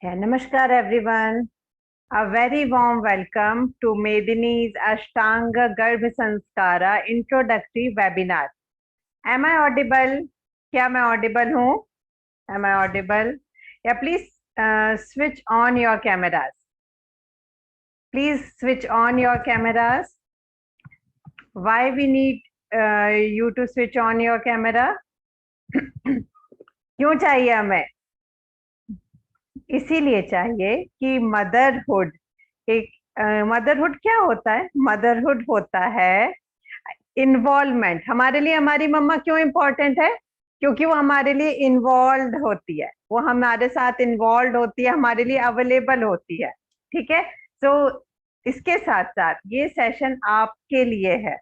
Namaskar everyone. A very warm welcome to Medini's Ashtanga Garbh Sanskara introductory webinar. Am I audible? क्या मैं audible हूँ? Am I audible? Yeah, please switch on your cameras. Please switch on your cameras. Why we need you to switch on your camera? क्यों चाहिए हमें? इसीलिए चाहिए कि motherhood एक मदरहुड क्या होता है? मदरहुड होता है इन्वॉल्वमेंट। हमारे लिए हमारी मम्मा क्यों इंपॉर्टेंट है? क्योंकि वो हमारे लिए इन्वॉल्व होती है, वो हमारे साथ इन्वॉल्व होती है, हमारे लिए अवेलेबल होती है। ठीक है, तो इसके साथ साथ ये सेशन आपके लिए है,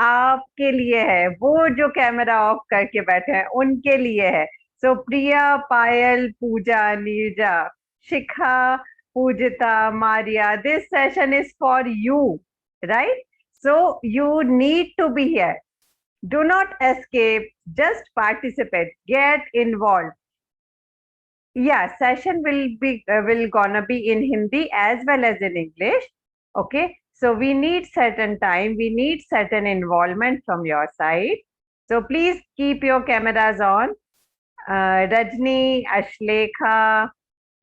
आपके लिए है, वो जो कैमरा ऑफ करके बैठे हैं उनके लिए है। So Priya, Payal, Pooja, Neerja, Shikha, Poojita, Maria, this session is for you, right? So you need to be here. Do not escape, just participate, get involved. Yeah, session will gonna be in Hindi as well as in English. Okay, so we need certain time, we need certain involvement from your side. So please keep your cameras on. Rajni, Ashlekha,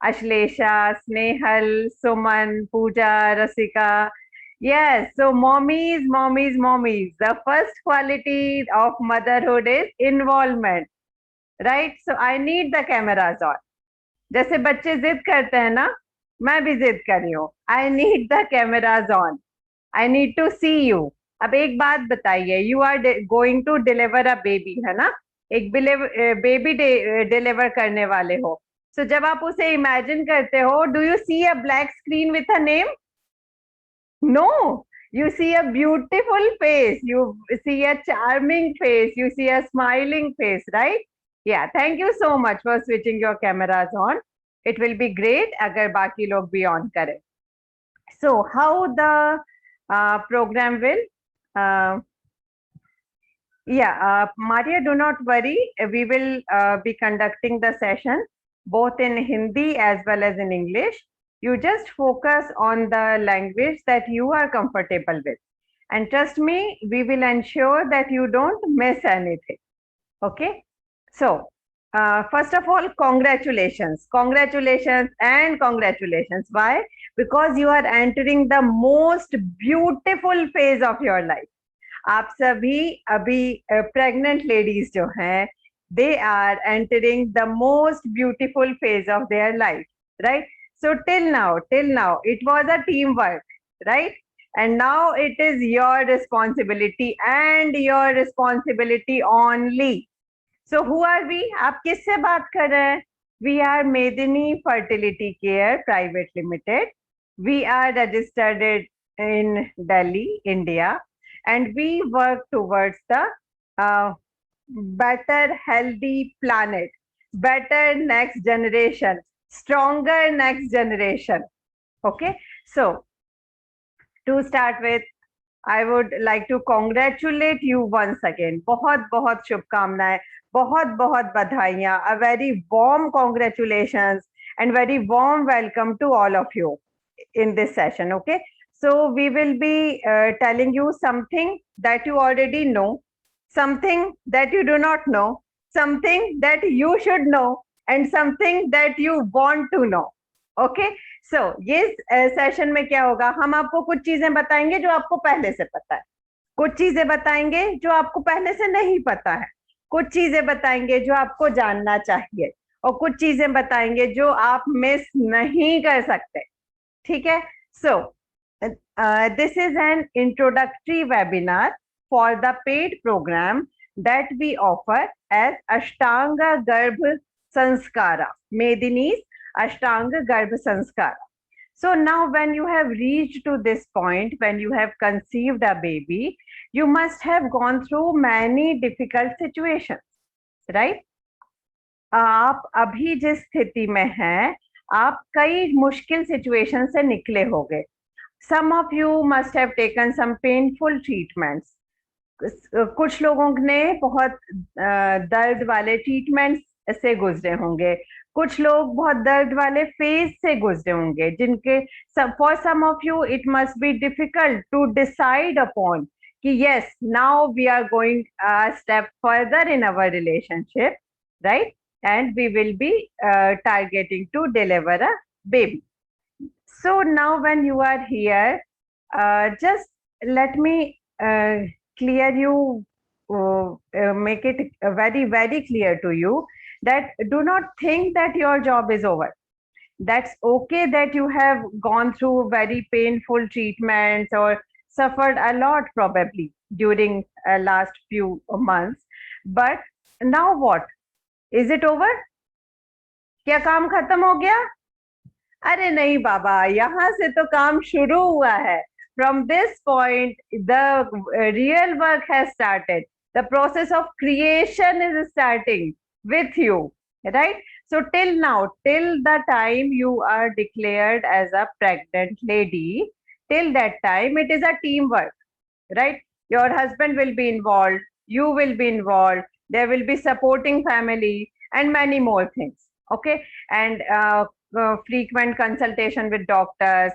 Ashlesha, Snehal, Suman, Pooja, Rasika. Yes, so mommies, mommies, mommies. The first quality of motherhood is involvement, right? So I need the cameras on. जैसे बच्चे जिद करते हैं ना, मैं भी जिद कर रही हूँ। I need the cameras on. I need to see you. अब एक बात बताइए, you are going to deliver a baby, है ना? एक बेबी डिलीवर करने वाले हो। So जब आप उसे इमेजिन करते हो, do you see a black screen with a name? No, you see a beautiful face, you see a charming face, you see a smiling face, right? Yeah, thank you so much for switching your cameras on. It will be great agar baki log bhi on kare. So how the program will? Maria, do not worry. We will be conducting the session both in Hindi as well as in English. You just focus on the language that you are comfortable with. And trust me, we will ensure that you don't miss anything. Okay? So, first of all, congratulations. Congratulations and congratulations. Why? Because you are entering the most beautiful phase of your life. आप सभी अभी pregnant ladies जो हैं, they are entering the most beautiful phase of their life, right? So till now it was a teamwork, right? And now it is your responsibility and your responsibility only. So who are we? आप किससे बात कर रहे हैं? We are Medini Fertility Care Private Limited. We are registered in Delhi, India, and we work towards the better healthy planet, better next generation, stronger next generation. Okay, so to start with, I would like to congratulate you once again. बहुत बहुत शुभकामनाएं, बहुत बहुत बधाइयां. A very warm congratulations and very warm welcome to all of you in this session. Okay, so we will be telling you something that you already know, something that you do not know, something that you should know, and something that you want to know. Okay, so ये session में क्या होगा, हम आपको कुछ चीजें बताएंगे जो आपको पहले से पता है, कुछ चीजें बताएंगे जो आपको पहले से नहीं पता है, कुछ चीजें बताएंगे जो आपको जानना चाहिए, और कुछ चीजें बताएंगे जो आप मिस नहीं कर सकते. ठीक है, सो this is an introductory webinar for the paid program that we offer as Ashtanga Garbh Sanskara, Medini's Ashtanga Garbh Sanskara. So now when you have reached to this point, when you have conceived a baby, you must have gone through many difficult situations, right? आप अभी जिस स्थिति में हैं, आप कई मुश्किल situation से निकले होंगे. Some of you must have taken some painful treatments. कुछ लोगों ने बहुत दर्द वाले ट्रीटमेंट से गुजरे होंगे, कुछ लोग बहुत दर्द वाले फेज से गुजरे होंगे, जिनके for some of you it must be difficult to decide upon कि yes now we are going step further in our relationship, right, and we will be targeting to deliver a baby. So now when you are here, just let me clear you, make it very, very clear to you that do not think that your job is over. That's okay that you have gone through very painful treatments or suffered a lot probably during last few months. But now what? Is it over? क्या काम खत्म हो गया? अरे नहीं बाबा, यहाँ से तो काम शुरू हुआ है. From this point, the real work has started. The process of creation is starting with you, right? So till now, till the time you are declared as a pregnant lady, till that time it is a teamwork, right? Your husband will be involved, you will be involved, there will be supporting family and many more things. Okay, and frequent consultation with doctors,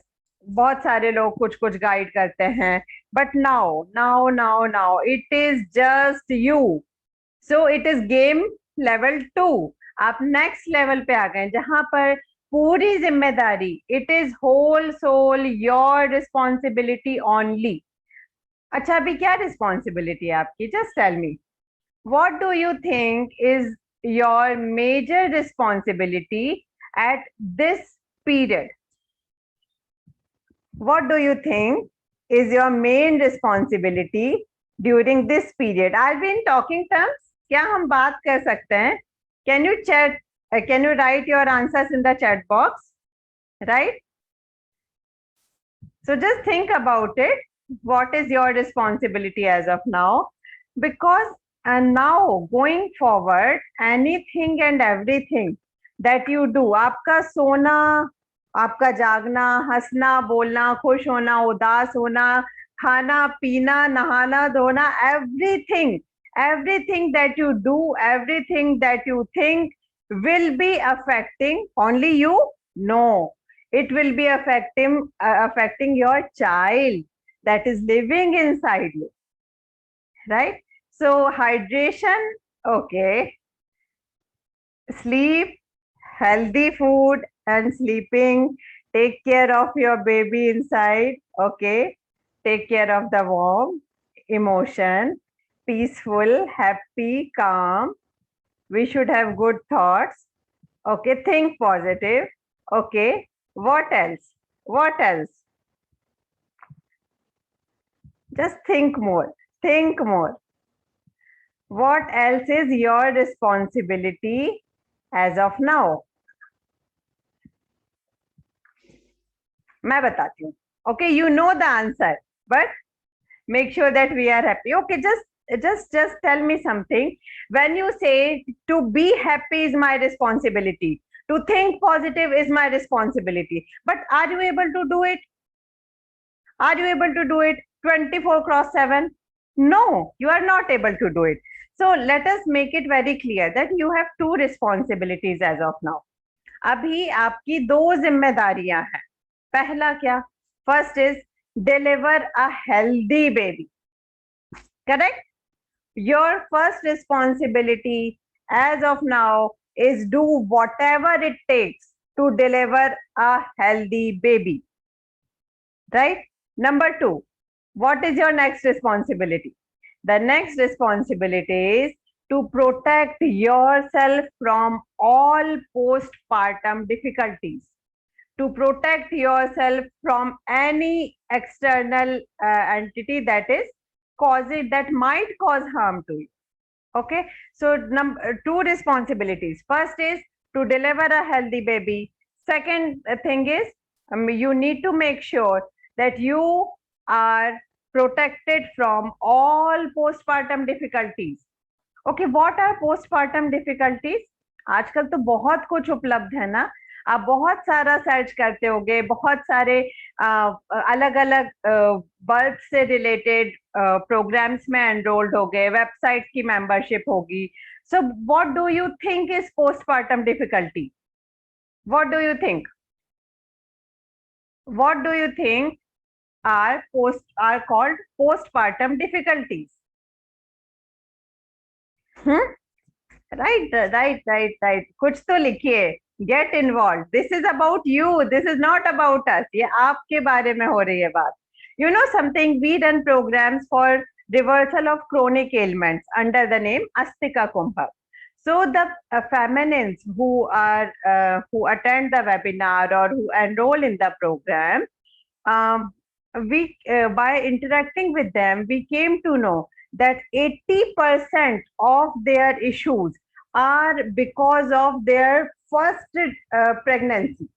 बहुत सारे लोग कुछ कुछ guide करते हैं. But now it is just you. So it is game level 2. आप next level पे आ गए जहां पर पूरी जिम्मेदारी, it is whole sole your responsibility only. अच्छा, अभी क्या रिस्पॉन्सिबिलिटी है आपकी? Just tell me, what do you think is your major responsibility at this period? What do you think is your main responsibility during this period? Are we in talking terms? क्या हम बात कर सकते हैं? Can you chat? Can you write your answers in the chat box? Right? So just think about it. What is your responsibility as of now? Because and now going forward, anything and everything that you do, आपका सोना, आपका जागना, हंसना, बोलना, खुश होना, उदास होना, खाना, पीना, नहाना, धोना, everything that you do, everything that you think will be affecting only you? No, it will be affecting your child that is living inside you, right? So hydration, okay, sleep, healthy food and sleeping, take care of your baby inside, okay, take care of the warm emotion, peaceful, happy, calm. We should have good thoughts, okay, think positive, okay. What else? What else? Just think more, think more. What else is your responsibility as of now? मैं बताती हूँ. Okay, you know the answer, but make sure that we are happy. Okay, just tell me something. When you say to be happy is my responsibility, to think positive is my responsibility, but are you able to do it? Are you able to do it 24/7? No, you are not able to do it. So let us make it very clear that you have two responsibilities as of now. अभी आपकी दो जिम्मेदारियां हैं. पहला क्या? First is deliver a healthy baby. Correct? Your first responsibility as of now is do whatever it takes to deliver a healthy baby. Right? Number 2, what is your next responsibility? The next responsibility is to protect yourself from all postpartum difficulties, to protect yourself from any external entity that is that might cause harm to you. Okay, so two responsibilities. First is to deliver a healthy baby. Second thing is you need to make sure that you are protected from all postpartum difficulties. Okay, what are postpartum difficulties? आजकल तो बहुत कुछ उपलब्ध है ना. आप बहुत सारा सर्च करते होगे, बहुत सारे अलग अलग बर्थ से रिलेटेड प्रोग्राम्स में एनरोल्ड हो गए, वेबसाइट की मेंबरशिप होगी. So what do you think is postpartum difficulty? What do you think? What do you think are called postpartum difficulties? Hmm? Right. कुछ तो लिखिए. Get involved. This is about you. This is not about us. ये आपके बारे में हो रही है बात. You know something? We run programs for reversal of chronic ailments under the name Astika Kumbha. So the feminines who attend the webinar or who enroll in the program, um, we by interacting with them, we came to know that 80% of their issues are because of their first pregnancy.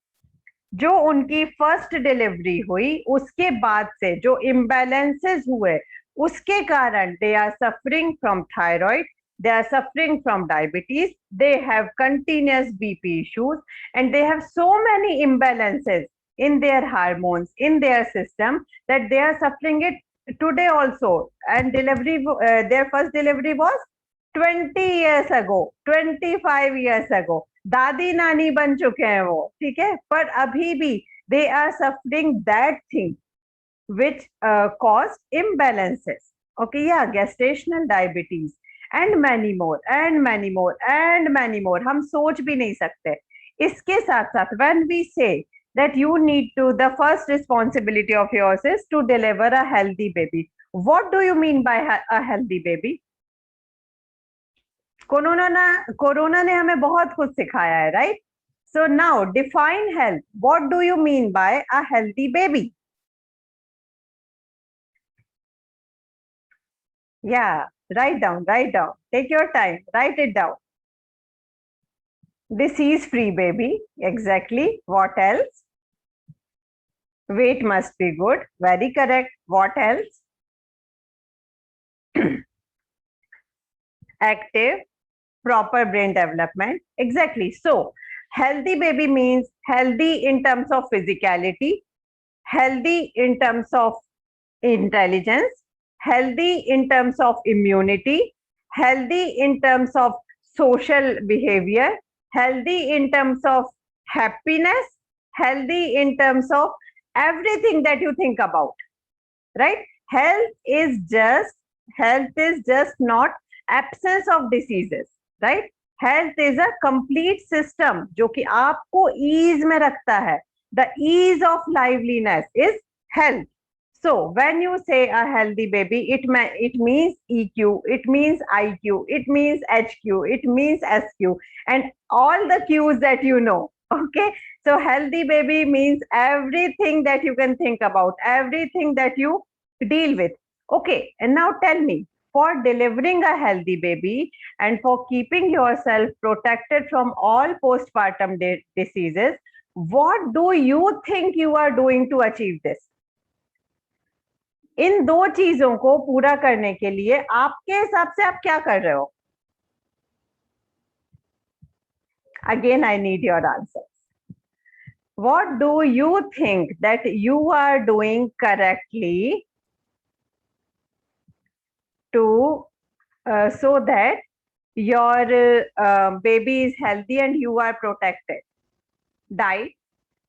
जो उनकी first delivery हुई उसके बाद से जो imbalances हुए उसके कारण they are suffering from thyroid, they are suffering from diabetes, they have continuous BP issues, and they have so many imbalances in their hormones, in their system, that they are suffering it today also. And their first delivery was 20 years ago, 25 years ago. दादी नानी बन चुके हैं वो, ठीक है, पर अभी भी they are suffering that thing which caused imbalances. Okay, yeah, gestational diabetes and many more and many more and many more. हम सोच भी नहीं सकते. इसके साथ साथ when we say that you need to, the first responsibility of yours is to deliver a healthy baby. What do you mean by a healthy baby? Corona ने हमें बहुत कुछ सिखाया है, right? So now define health. What do you mean by a healthy baby? Yeah, write down, take your time, write it down. Disease free baby, exactly. What else? Weight must be good, very correct. What else? Active, proper brain development, exactly. So healthy baby means healthy in terms of physicality, healthy in terms of intelligence, healthy in terms of immunity, healthy in terms of social behavior, healthy in terms of happiness, healthy in terms of everything that you think about, right? Health is just not absence of diseases, right? Health is a complete system जो कि आपको ease में रखता है. The ease of liveliness is health. So when you say a healthy baby, it means EQ, it means IQ, it means HQ, it means SQ, and all the Qs that you know. Okay, so healthy baby means everything that you can think about, everything that you deal with. Okay, and now tell me, for delivering a healthy baby and for keeping yourself protected from all postpartum diseases, what do you think you are doing to achieve this? इन दो चीजों को पूरा करने के लिए आपके हिसाब से आप क्या कर रहे हो? Again, I need your answers. What do you think that you are doing correctly to so that your baby is healthy and you are protected? Diet.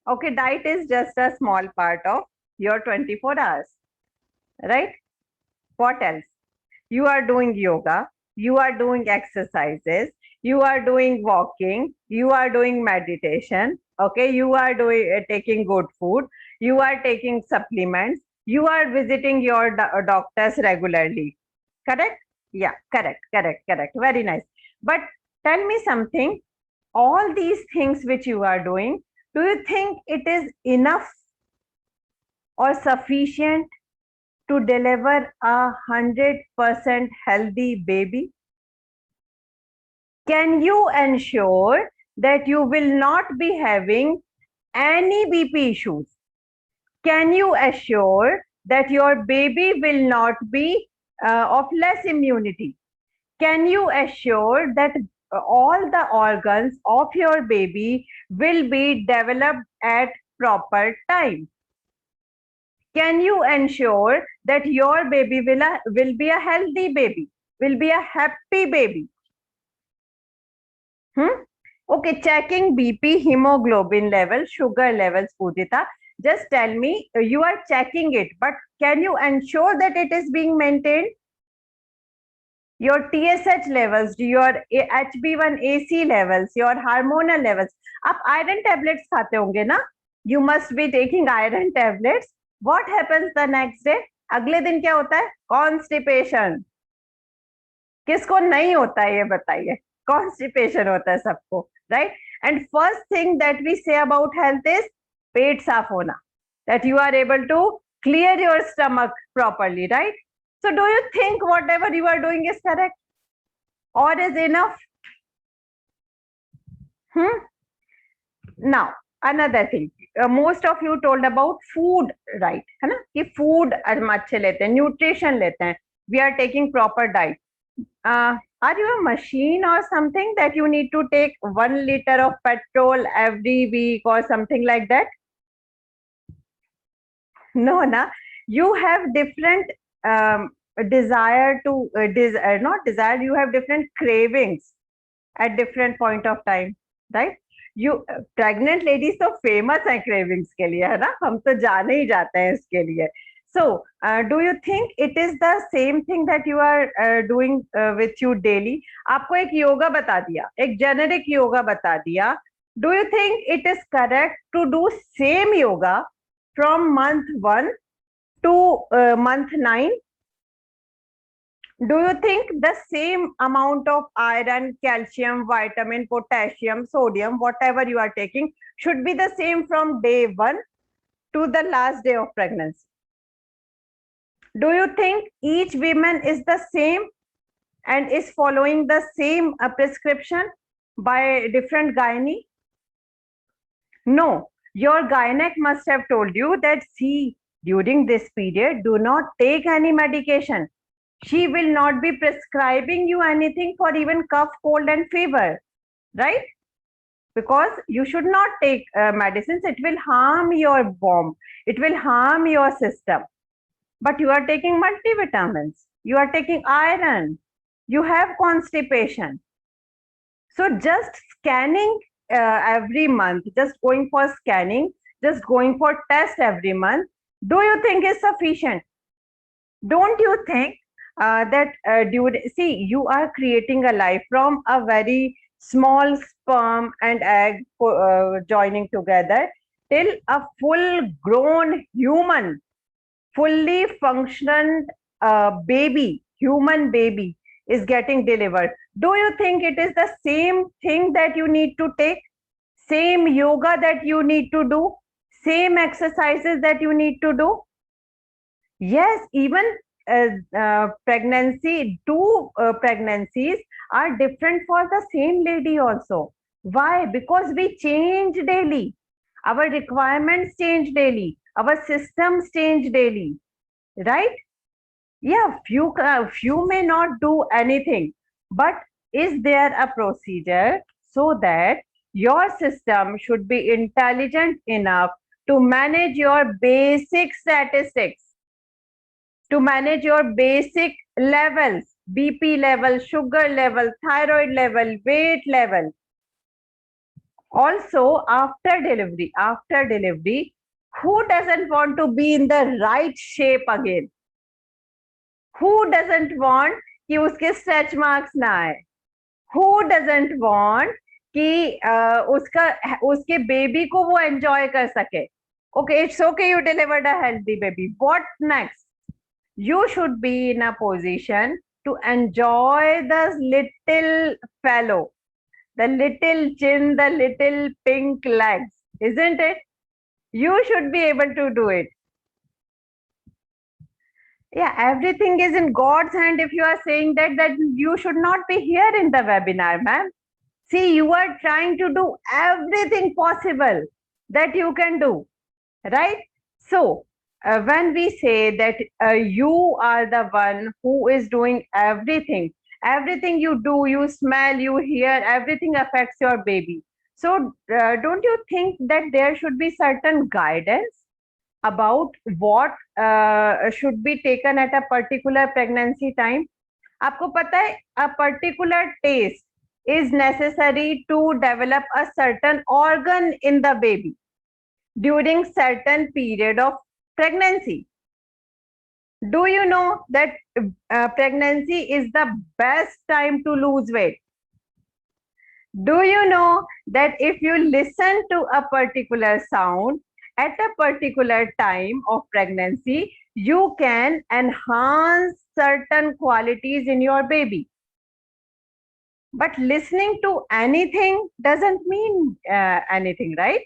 Okay, diet is just a small part of your 24 hours, right? What else? You are doing yoga, you are doing exercises, you are doing walking, you are doing meditation, okay, you are doing taking good food, you are taking supplements, you are visiting your doctors regularly. Correct? Yeah, correct. Very nice. But tell me something, all these things which you are doing, do you think it is enough or sufficient to deliver a 100% healthy baby? Can you ensure that you will not be having any BP issues? Can you assure that your baby will not be of less immunity? Can you assure that all the organs of your baby will be developed at proper time? Can you ensure that your baby will be a healthy baby, will be a happy baby? Okay, checking BP, hemoglobin level, sugar levels, Pujita. Just tell me, you are checking it, but can you ensure that it is being maintained? Your TSH levels, your HB1AC levels, your hormonal levels. आप iron tablets खाते होंगे ना? You must be taking iron tablets. What happens the next day? अगले दिन क्या होता है? Constipation. किसको नहीं होता है ये बताइए? Constipation होता है सबको, right? And first thing that we say about health is पेट साफ होना. That you are able to clear your stomach properly, right? So do you think whatever you are doing is correct or is enough? Now another thing, most of you told about food, right? है ना कि food हम अच्छे लेते हैं, nutrition लेते हैं, we are taking proper diet. Are you a machine or something that you need to take 1 liter of petrol every week or something like that? No, na. You have different desire to not desire. You have different cravings at different point of time, right? You pregnant ladies तो famous है cravings के लिए, है ना? हम तो जाने ही जाते हैं इसके लिए. So, do you think it is the same thing that you are doing with you daily? आपको एक योगा बता दिया, एक generic योगा बता दिया. Do you think it is correct to do same yoga from month 1 to month 9? Do you think the same amount of iron, calcium, vitamin, potassium, sodium, whatever you are taking, should be the same from day 1 to the last day of pregnancy? Do you think each woman is the same and is following the same prescription by different gynae? No, your gynec must have told you that, see, during this period, do not take any medication. She will not be prescribing you anything for even cough, cold and fever, right? Because you should not take medicines. It will harm your womb. It will harm your system. But you are taking multivitamins. You are taking iron. You have constipation. So just scanning every month, just going for scanning, just going for test every month, do you think is sufficient? Don't you think that see, you are creating a life from a very small sperm and egg joining together till a full grown human, fully functioning baby, human baby is getting delivered. Do you think it is the same thing that you need to take? Same yoga that you need to do? Same exercises that you need to do? Yes, even pregnancy, two pregnancies are different for the same lady also. Why? Because we change daily. Our requirements change daily. Our systems change daily. Right? Yeah, few may not do anything, but is there a procedure so that your system should be intelligent enough to manage your basic statistics, to manage your basic levels, BP level, sugar level, thyroid level, weight level. Also, after delivery, who doesn't want to be in the right shape again? Who doesn't want कि उसके stretch marks ना आए? Who doesn't want कि उसके baby को वो enjoy कर सके? Okay, it's okay, you delivered a healthy baby. What next? You should be in a position to enjoy the little fellow, the little chin, the little pink legs, isn't it? You should be able to do it. Yeah, everything is in God's hand. If you are saying that you should not be here in the webinar, ma'am. See, you are trying to do everything possible that you can do, right? So, when we say that you are the one who is doing everything, everything you do, you smell, you hear, everything affects your baby. So, don't you think that there should be certain guidance about what should be taken at a particular pregnancy time? आपको पता है, a particular taste, is necessary to develop a certain organ in the baby during certain period of pregnancy. Do you know that pregnancy is the best time to lose weight? Do you know that if you listen to a particular sound at a particular time of pregnancy, you can enhance certain qualities in your baby? But listening to anything doesn't mean anything, right?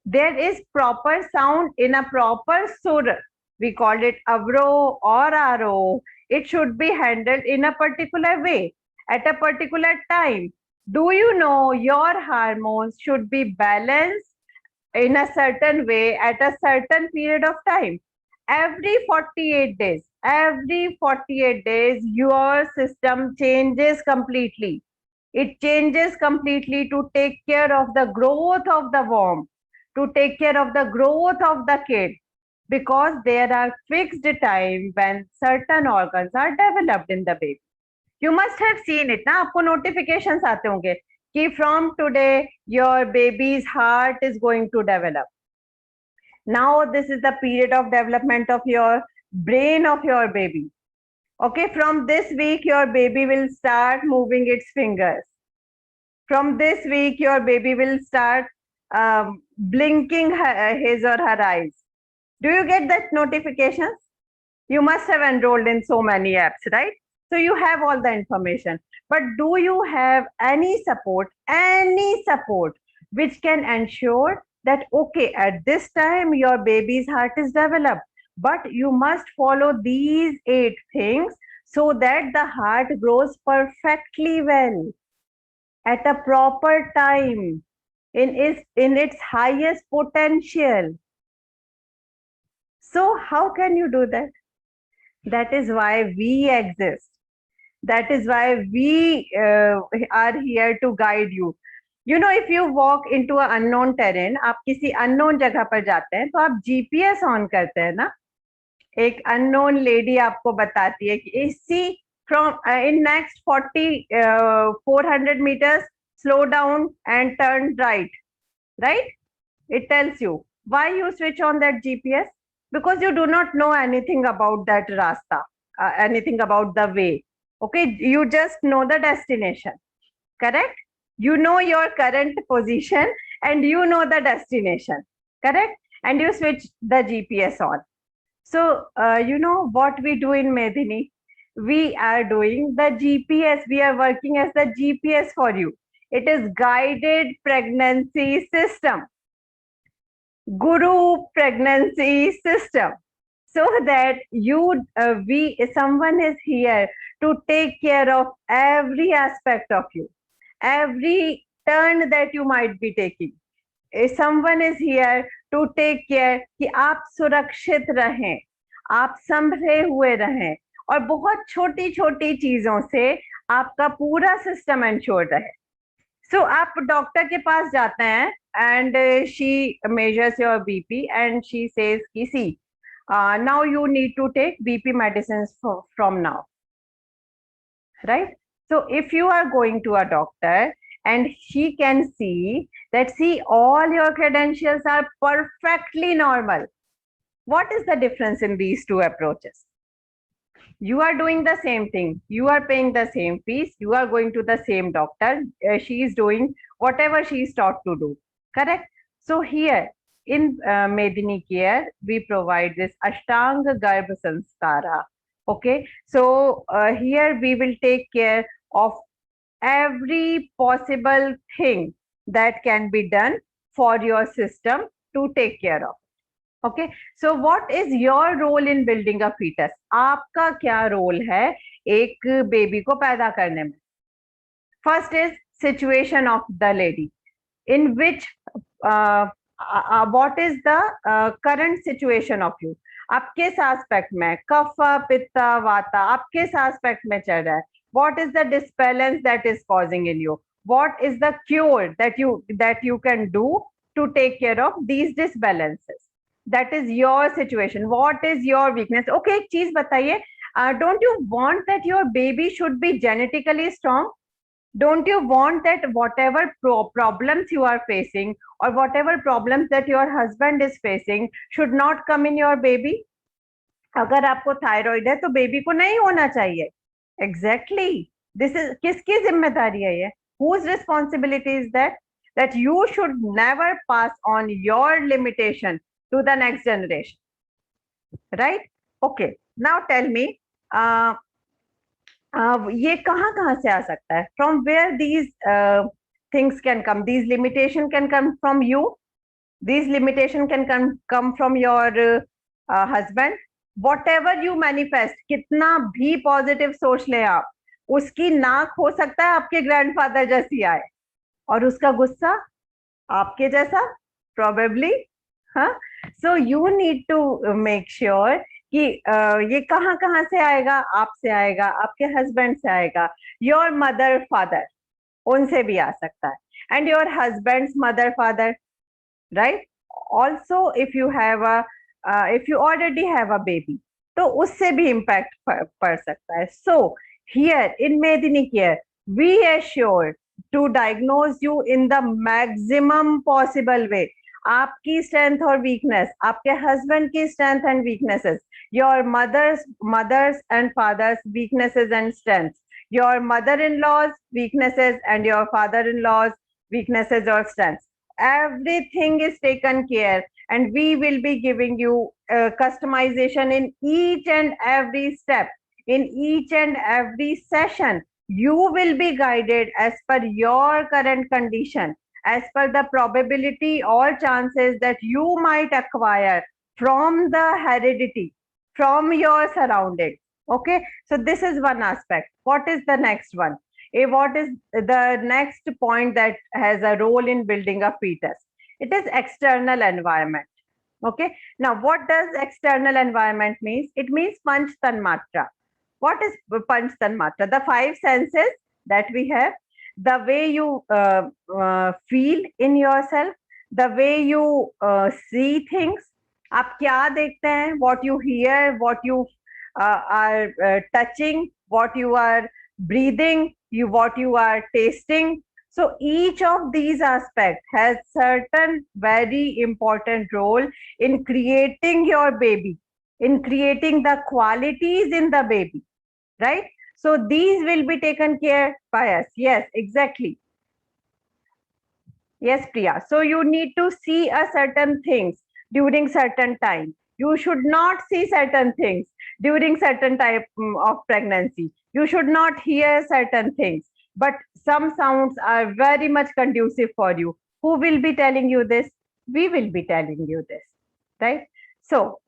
There is proper sound in a proper sur. We call it avro or aro. It should be handled in a particular way at a particular time. Do you know your hormones should be balanced in a certain way at a certain period of time? Every 48 days, your system changes completely. It changes completely to take care of the growth of the womb, to take care of the growth of the kid, because there are fixed time when certain organs are developed in the baby. You must have seen it ना, आपको notifications आते होंगे कि from today your baby's heart is going to develop. Now this is the period of development of your brain of your baby. Okay, from this week your baby will start moving its fingers. From this week your baby will start blinking his or her eyes. Do you get that notifications? You must have enrolled in so many apps, right? So you have all the information. But do you have any support which can ensure that, okay, at this time your baby's heart is developed, but you must follow these 8 things so that the heart grows perfectly well at a proper time in its highest potential. So how can you do that? That is why we exist. That is why we are here to guide you. You know, if you walk into an unknown terrain, आप किसी unknown जगह पर जाते हैं तो आप GPS on करते हैं ना. एक unknown lady आपको बताती है कि see from in next 400 meters slow down and turn right, right? It tells you. Why you switch on that GPS? Because you do not know anything about that rasta, anything about the way. Okay, you just know the destination, correct? You know your current position and you know the destination, correct? And you switch the GPS on. So, you know what we do in Medini? We are doing the GPS. We are working as the GPS for you. It is guided pregnancy system. Guru pregnancy system, so that someone is here to take care of every aspect of you, every turn that you might be taking. Someone is here to take care कि आप सुरक्षित रहें, आप संभले हुए रहें, और बहुत छोटी छोटी चीजों से आपका पूरा सिस्टम इंश्योर रहे. So आप डॉक्टर के पास जाते हैं and she measures your BP and she says कि see, now you need to take BP medicines from now, right? So if you are going to a doctor and she can see that, see, all your credentials are perfectly normal, what is the difference in these two approaches? You are doing the same thing, you are paying the same fees, you are going to the same doctor, she is doing whatever she is taught to do, correct? So here in Medini Care, we provide this Ashtanga Garbha Sanskara. Okay, so here we will take care of every possible thing that can be done for your system to take care of. Okay, so what is your role in building a fetus? आपका क्या role है एक baby को पैदा करने में? First is situation of the lady, in which what is the current situation of you? आप किस aspect में, कफा पित्ता वाता, आप किस aspect में चल रहा है? What is the disbalance that is causing in you? What is the cure that you can do to take care of these disbalances? That is your situation. What is your weakness? Okay, एक चीज बताइए, don't you want that your baby should be genetically strong? Don't you want that whatever problems you are facing or whatever problems that your husband is facing should not come in your baby? अगर आपको thyroid है तो baby को नहीं होना चाहिए. Exactly. This is किसकी जिम्मेदारी है ये? whose responsibility is that you should never pass on your limitation to the next generation, right? Okay, now tell me, ये कहाँ से आ सकता है? From where these things can come? These limitation can come from you. These limitation can come from your husband. Whatever you manifest, कितना भी positive सोच ले आप, उसकी नाक हो सकता है आपके ग्रैंडफादर जैसी आए और उसका गुस्सा आपके जैसा प्रोबेबली. हाँ, so you need to make sure कि ये कहाँ से आएगा? आपसे आएगा, आपके हस्बैंड से आएगा, योर मदर फादर, उनसे भी आ सकता है, and your husband's mother father, right? Also if you already have a baby, तो उससे भी इम्पैक्ट पड़ सकता है. सो here in Medini care we are sure to diagnose you in the maximum possible way. आपकी स्ट्रेंथ और वीकनेस, आपके हस्बैंड की strength and weaknesses, your mother's and father's weaknesses and strengths, your mother-in-law's weaknesses and your father-in-law's weaknesses or strengths. Everything is taken care, and we will be giving you customization in each and every step, in each and every session. You will be guided as per your current condition, as per the probability or chances that you might acquire from the heredity, from your surroundings. Okay, so this is one aspect. What is the next one? What is the next point that has a role in building a fetus? It is external environment. Okay, now what does external environment means? It means Panch Tanmatra. What is Panch Tanmatra? The five senses that we have, the way you feel in yourself, the way you see things. आप क्या देखते हैं? What you hear, what you are touching, what you are breathing, what you are tasting. So each of these aspects has certain very important role in creating your baby, in creating the qualities in the baby, right? So these will be taken care by us. Yes, exactly. Yes, Priya. So you need to see a certain things during certain time. You should not see certain things during certain type of pregnancy. You should not hear certain things, but some sounds are very much conducive for you. Who will be telling you this? We will be telling you this, right? So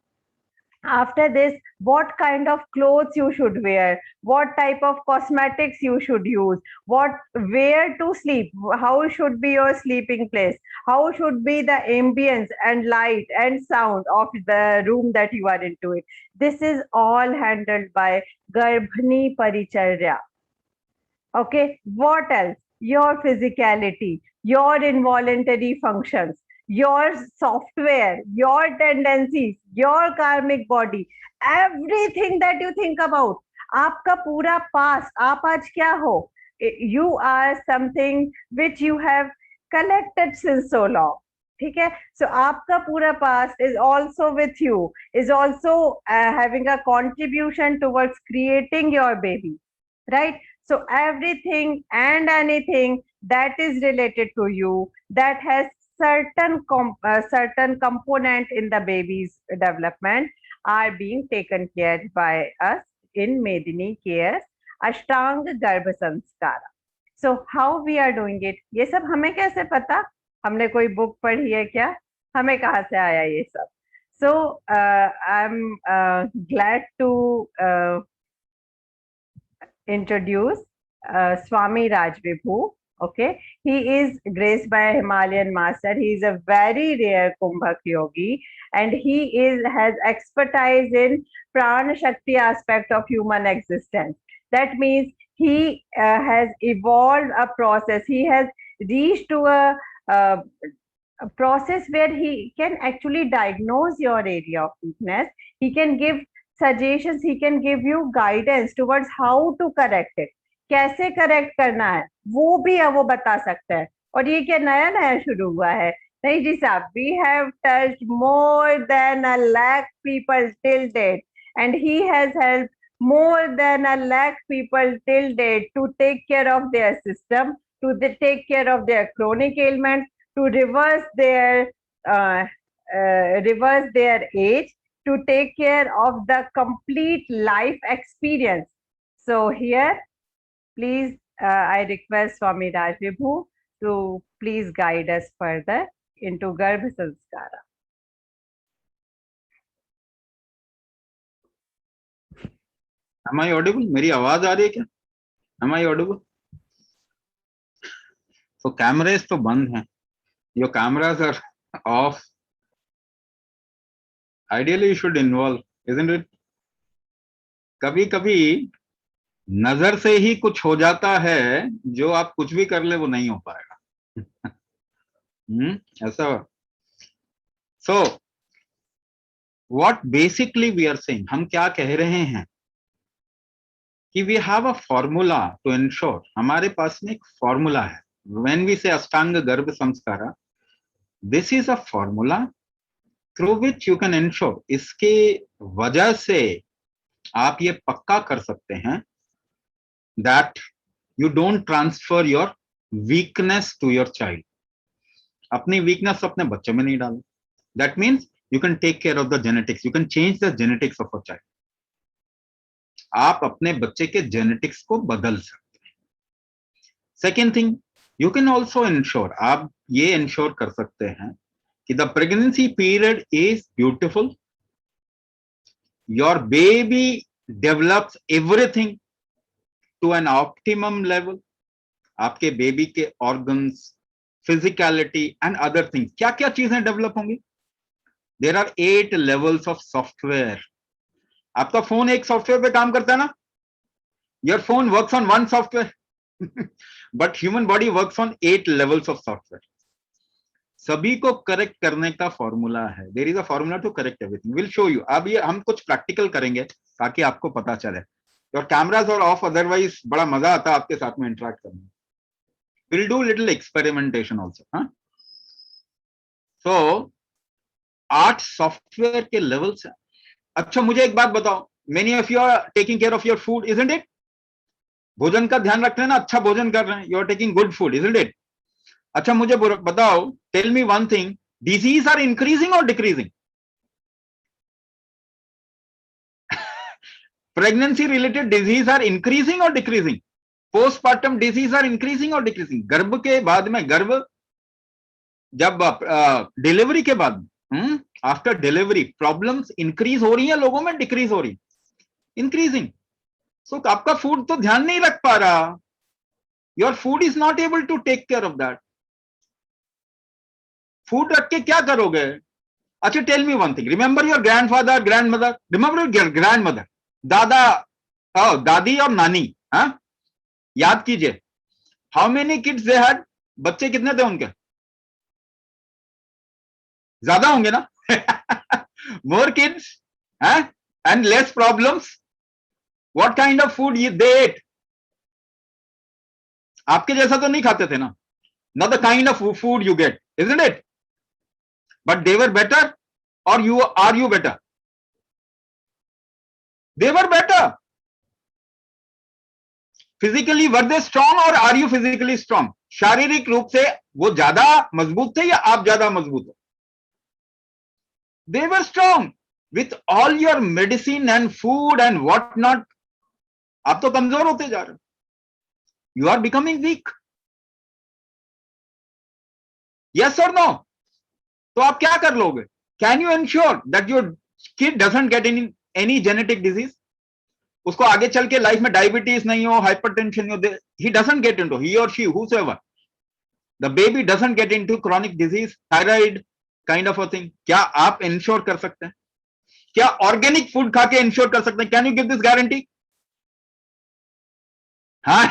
after this, what kind of clothes you should wear, what type of cosmetics you should use, where to sleep, how should be your sleeping place, how should be the ambience and light and sound of the room that you are into it. This is all handled by Garbhani Paricharya. Okay, what else? Your physicality, your involuntary functions, your software, your tendencies, your karmic body, everything that you think about. आपका पूरा past, आप आज क्या हो? You are something which you have collected since so long. ठीक है? So आपका पूरा past is also with you, is also having a contribution towards creating your baby, right? So everything and anything that is related to you, that has certain component in the baby's development, are being taken care by us in Medini Care Ashtang Garbha Sanskara. So how we are doing it? ये सब हमें कैसे पता? हमने कोई book पढ़ी है क्या? हमें कहाँ से आया ये सब? So I'm glad to introduce Swami Rajvibhu. Okay, he is graced by a Himalayan master. He is a very rare Kumbhak yogi, and he has expertise in Prana Shakti aspect of human existence. That means he has evolved a process. He has reached to a process where he can actually diagnose your area of weakness. He can give suggestions, he can give you guidance towards how to correct it. कैसे correct करना है वो भी वो बता सकता है। और ये क्या नया नया शुरू हुआ है? नहीं जी साहब, we have touched more than a lakh people till date, and he has help more than a lakh people till date to take care of their system, to take care of their chronic ailments, to uh, reverse their age, to take care of the complete life experience. So here, please, I request Swami Rajvibhu to please guide us further into Garbha Sanskara. Am I audible? मेरी आवाज आ रही है क्या? Am I audible? So cameras तो बंद हैं. Your cameras are off. Ideally you should involve, isn't it? कभी कभी नजर से ही कुछ हो जाता है, जो आप कुछ भी कर ले वो नहीं हो पाएगा. ऐसा. So what basically we are saying, हम क्या कह रहे हैं कि we have a formula to ensure, हमारे पास में एक फॉर्मूला है. When we say अष्टांग गर्भ संस्कारा, this is a formula through which you can ensure, इसके वजह से आप ये पक्का कर सकते हैं that you don't transfer your weakness to your child. अपनी weakness अपने बच्चे में नहीं डालो. That means you can take care of the genetics, you can change the genetics of a child. आप अपने बच्चे के genetics को बदल सकते हैं. Second thing, you can also ensure, आप ये ensure कर सकते हैं कि the pregnancy period is beautiful, your baby develops everything to an optimum level. आपके बेबी के organs, physicality and other things, क्या क्या चीजें डेवलप होंगी. There are 8 levels of software. आपका फोन एक सॉफ्टवेयर पे काम करता है ना. Your phone works on one software, but human body works on 8 levels of software. सभी को करेक्ट करने का फॉर्मूला है. There is a formula to correct everything. Will show you. अब ये हम कुछ प्रैक्टिकल करेंगे ताकि आपको पता चले. Your cameras are off, otherwise बड़ा मजा आता है आपके साथ में इंटरेक्ट करने में. We'll do little experimentation also. So 8 software के लेवल्स हैं. अच्छा मुझे एक बात बताओ, many of you are taking care of your food, isn't it? भोजन का ध्यान रख रहे हैं ना, अच्छा भोजन कर रहे हैं. You are taking good food, isn't it? अच्छा मुझे बताओ, tell me one thing, disease are increasing or decreasing? Pregnancy related disease are increasing or decreasing? Postpartum disease are increasing or decreasing? गर्भ के बाद में, गर्भ जब डिलीवरी के बाद, आफ्टर डिलीवरी प्रॉब्लम्स इंक्रीज हो रही हैं लोगों में, डिक्रीज हो रही? इंक्रीजिंग. सो आपका फूड तो ध्यान नहीं रख पा रहा. Your food is not able to take care of that. Food रख के क्या करोगे? अच्छा tell me one thing, remember your grandfather, grandmother, remember your grandmother, दादा, दादी और नानी. याद कीजिए, how many kids they had. बच्चे कितने थे उनके? ज्यादा होंगे ना. More kids and less problems. What kind of food they ate? आपके जैसा तो नहीं खाते थे ना. Not the kind of food you get, isn't it? But they were better, or you are you better? They were better. Physically were they strong or are you physically strong? शारीरिक रूप से वो ज्यादा मजबूत थे या आप ज्यादा मजबूत हो? They were strong with all your medicine and food and what not. आप तो कमजोर होते जा रहे हो. You are becoming weak. Yes or no? तो आप क्या कर लोगे? Can you ensure that your kid doesn't get any genetic disease? उसको आगे चल के लाइफ में डायबिटीज नहीं हो, हाइपरटेंशन हो, he doesn't get into, he or she, whosoever, the baby doesn't get into chronic disease, thyroid kind of a thing. क्या आप इंश्योर कर सकते हैं? क्या ऑर्गेनिक फूड खा के इंश्योर कर सकते हैं? Can you give this guarantee? हाँ.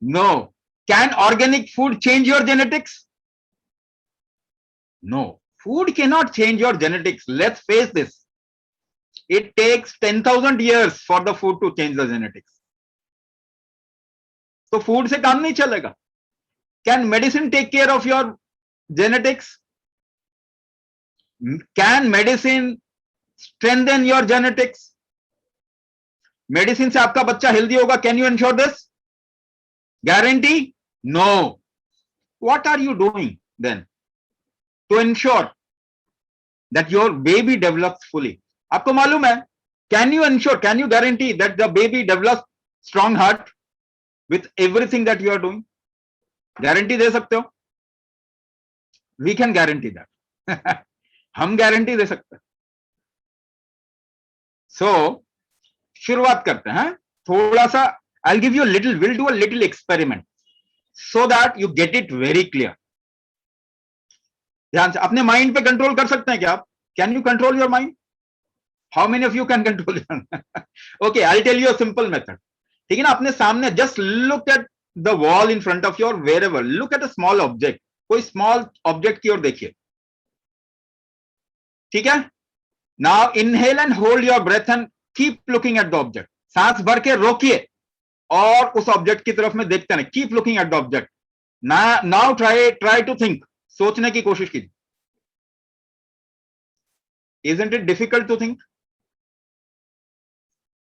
No. Can organic food change your genetics? No. Food cannot change your genetics. Let's face this. It takes 10,000 years for the food to change the genetics. तो food से काम नहीं चलेगा। Can medicine take care of your genetics? Can medicine strengthen your genetics? Medicine से आपका बच्चा healthy होगा, can you ensure this? Guarantee? No. What are you doing then to ensure that your baby develops fully? आपको मालूम है, can you ensure, can you guarantee that the baby develops strong heart with everything that you are doing? Guarantee दे सकते हो? We can guarantee that. हम guarantee दे सकते हैं। सो शुरुआत करते हैं थोड़ा सा। I give you little, will do a little experiment so that you get it very clear. ध्यान से, अपने माइंड पे कंट्रोल कर सकते हैं क्या आप? Can you control your mind? How many of you can control your? Okay, I tell you a simple method. ठीक है ना, अपने सामने just look at the wall in front of your, wherever, look at a small object. कोई small object की ओर देखिए, ठीक है? Now inhale and hold your breath and keep looking at the object. सांस भर के रोकिए और उस ऑब्जेक्ट की तरफ में देखते हैं। Keep looking at the object. Now try to think, सोचने की कोशिश कीजिए। Isn't it difficult to think?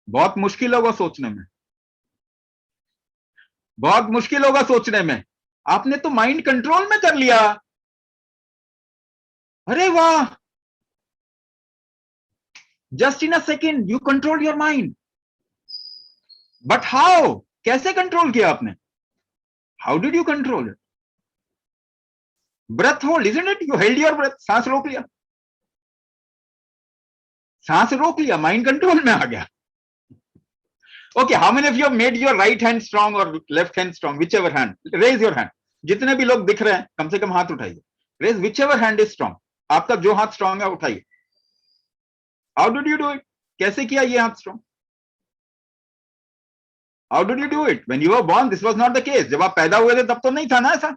बहुत मुश्किल होगा सोचने में, बहुत मुश्किल होगा सोचने में। आपने तो माइंड कंट्रोल में कर लिया। अरे वाह, just in a second you control your mind. But how? कैसे कंट्रोल किया आपने? How did you control it? Breath hold, isn't it? You held your breath, सांस रोक लिया, सांस रोक लिया, माइंड कंट्रोल में आ गया। Okay, how many of you have made your right hand strong or left hand strong? Whichever hand, raise your hand. जितने भी लोग दिख रहे हैं कम से कम हाथ उठाइए। Raise whichever hand is strong. आपका जो हाथ स्ट्रांग है उठाइए। How did you do it? कैसे किया ये हाथ strong? How did you do it? When you were born this was not the case. जब आप पैदा हुए थे तब तो नहीं था ना ऐसा।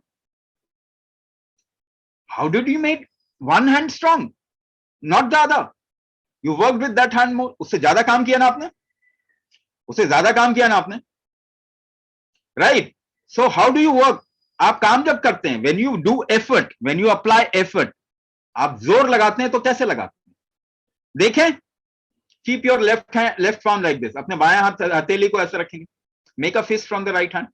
How did you make one hand strong, not the other? You work with that hand more. उससे ज्यादा काम किया ना आपने, उससे ज्यादा काम किया ना आपने, right? So how do you work? आप काम जब करते हैं, when you do effort, when you apply effort, आप जोर लगाते हैं तो कैसे लगाते हैं? देखें, keep your left palm like this. अपने बाएं हाथ हथेली को ऐसे रखेंगे। Make a fist from the right hand.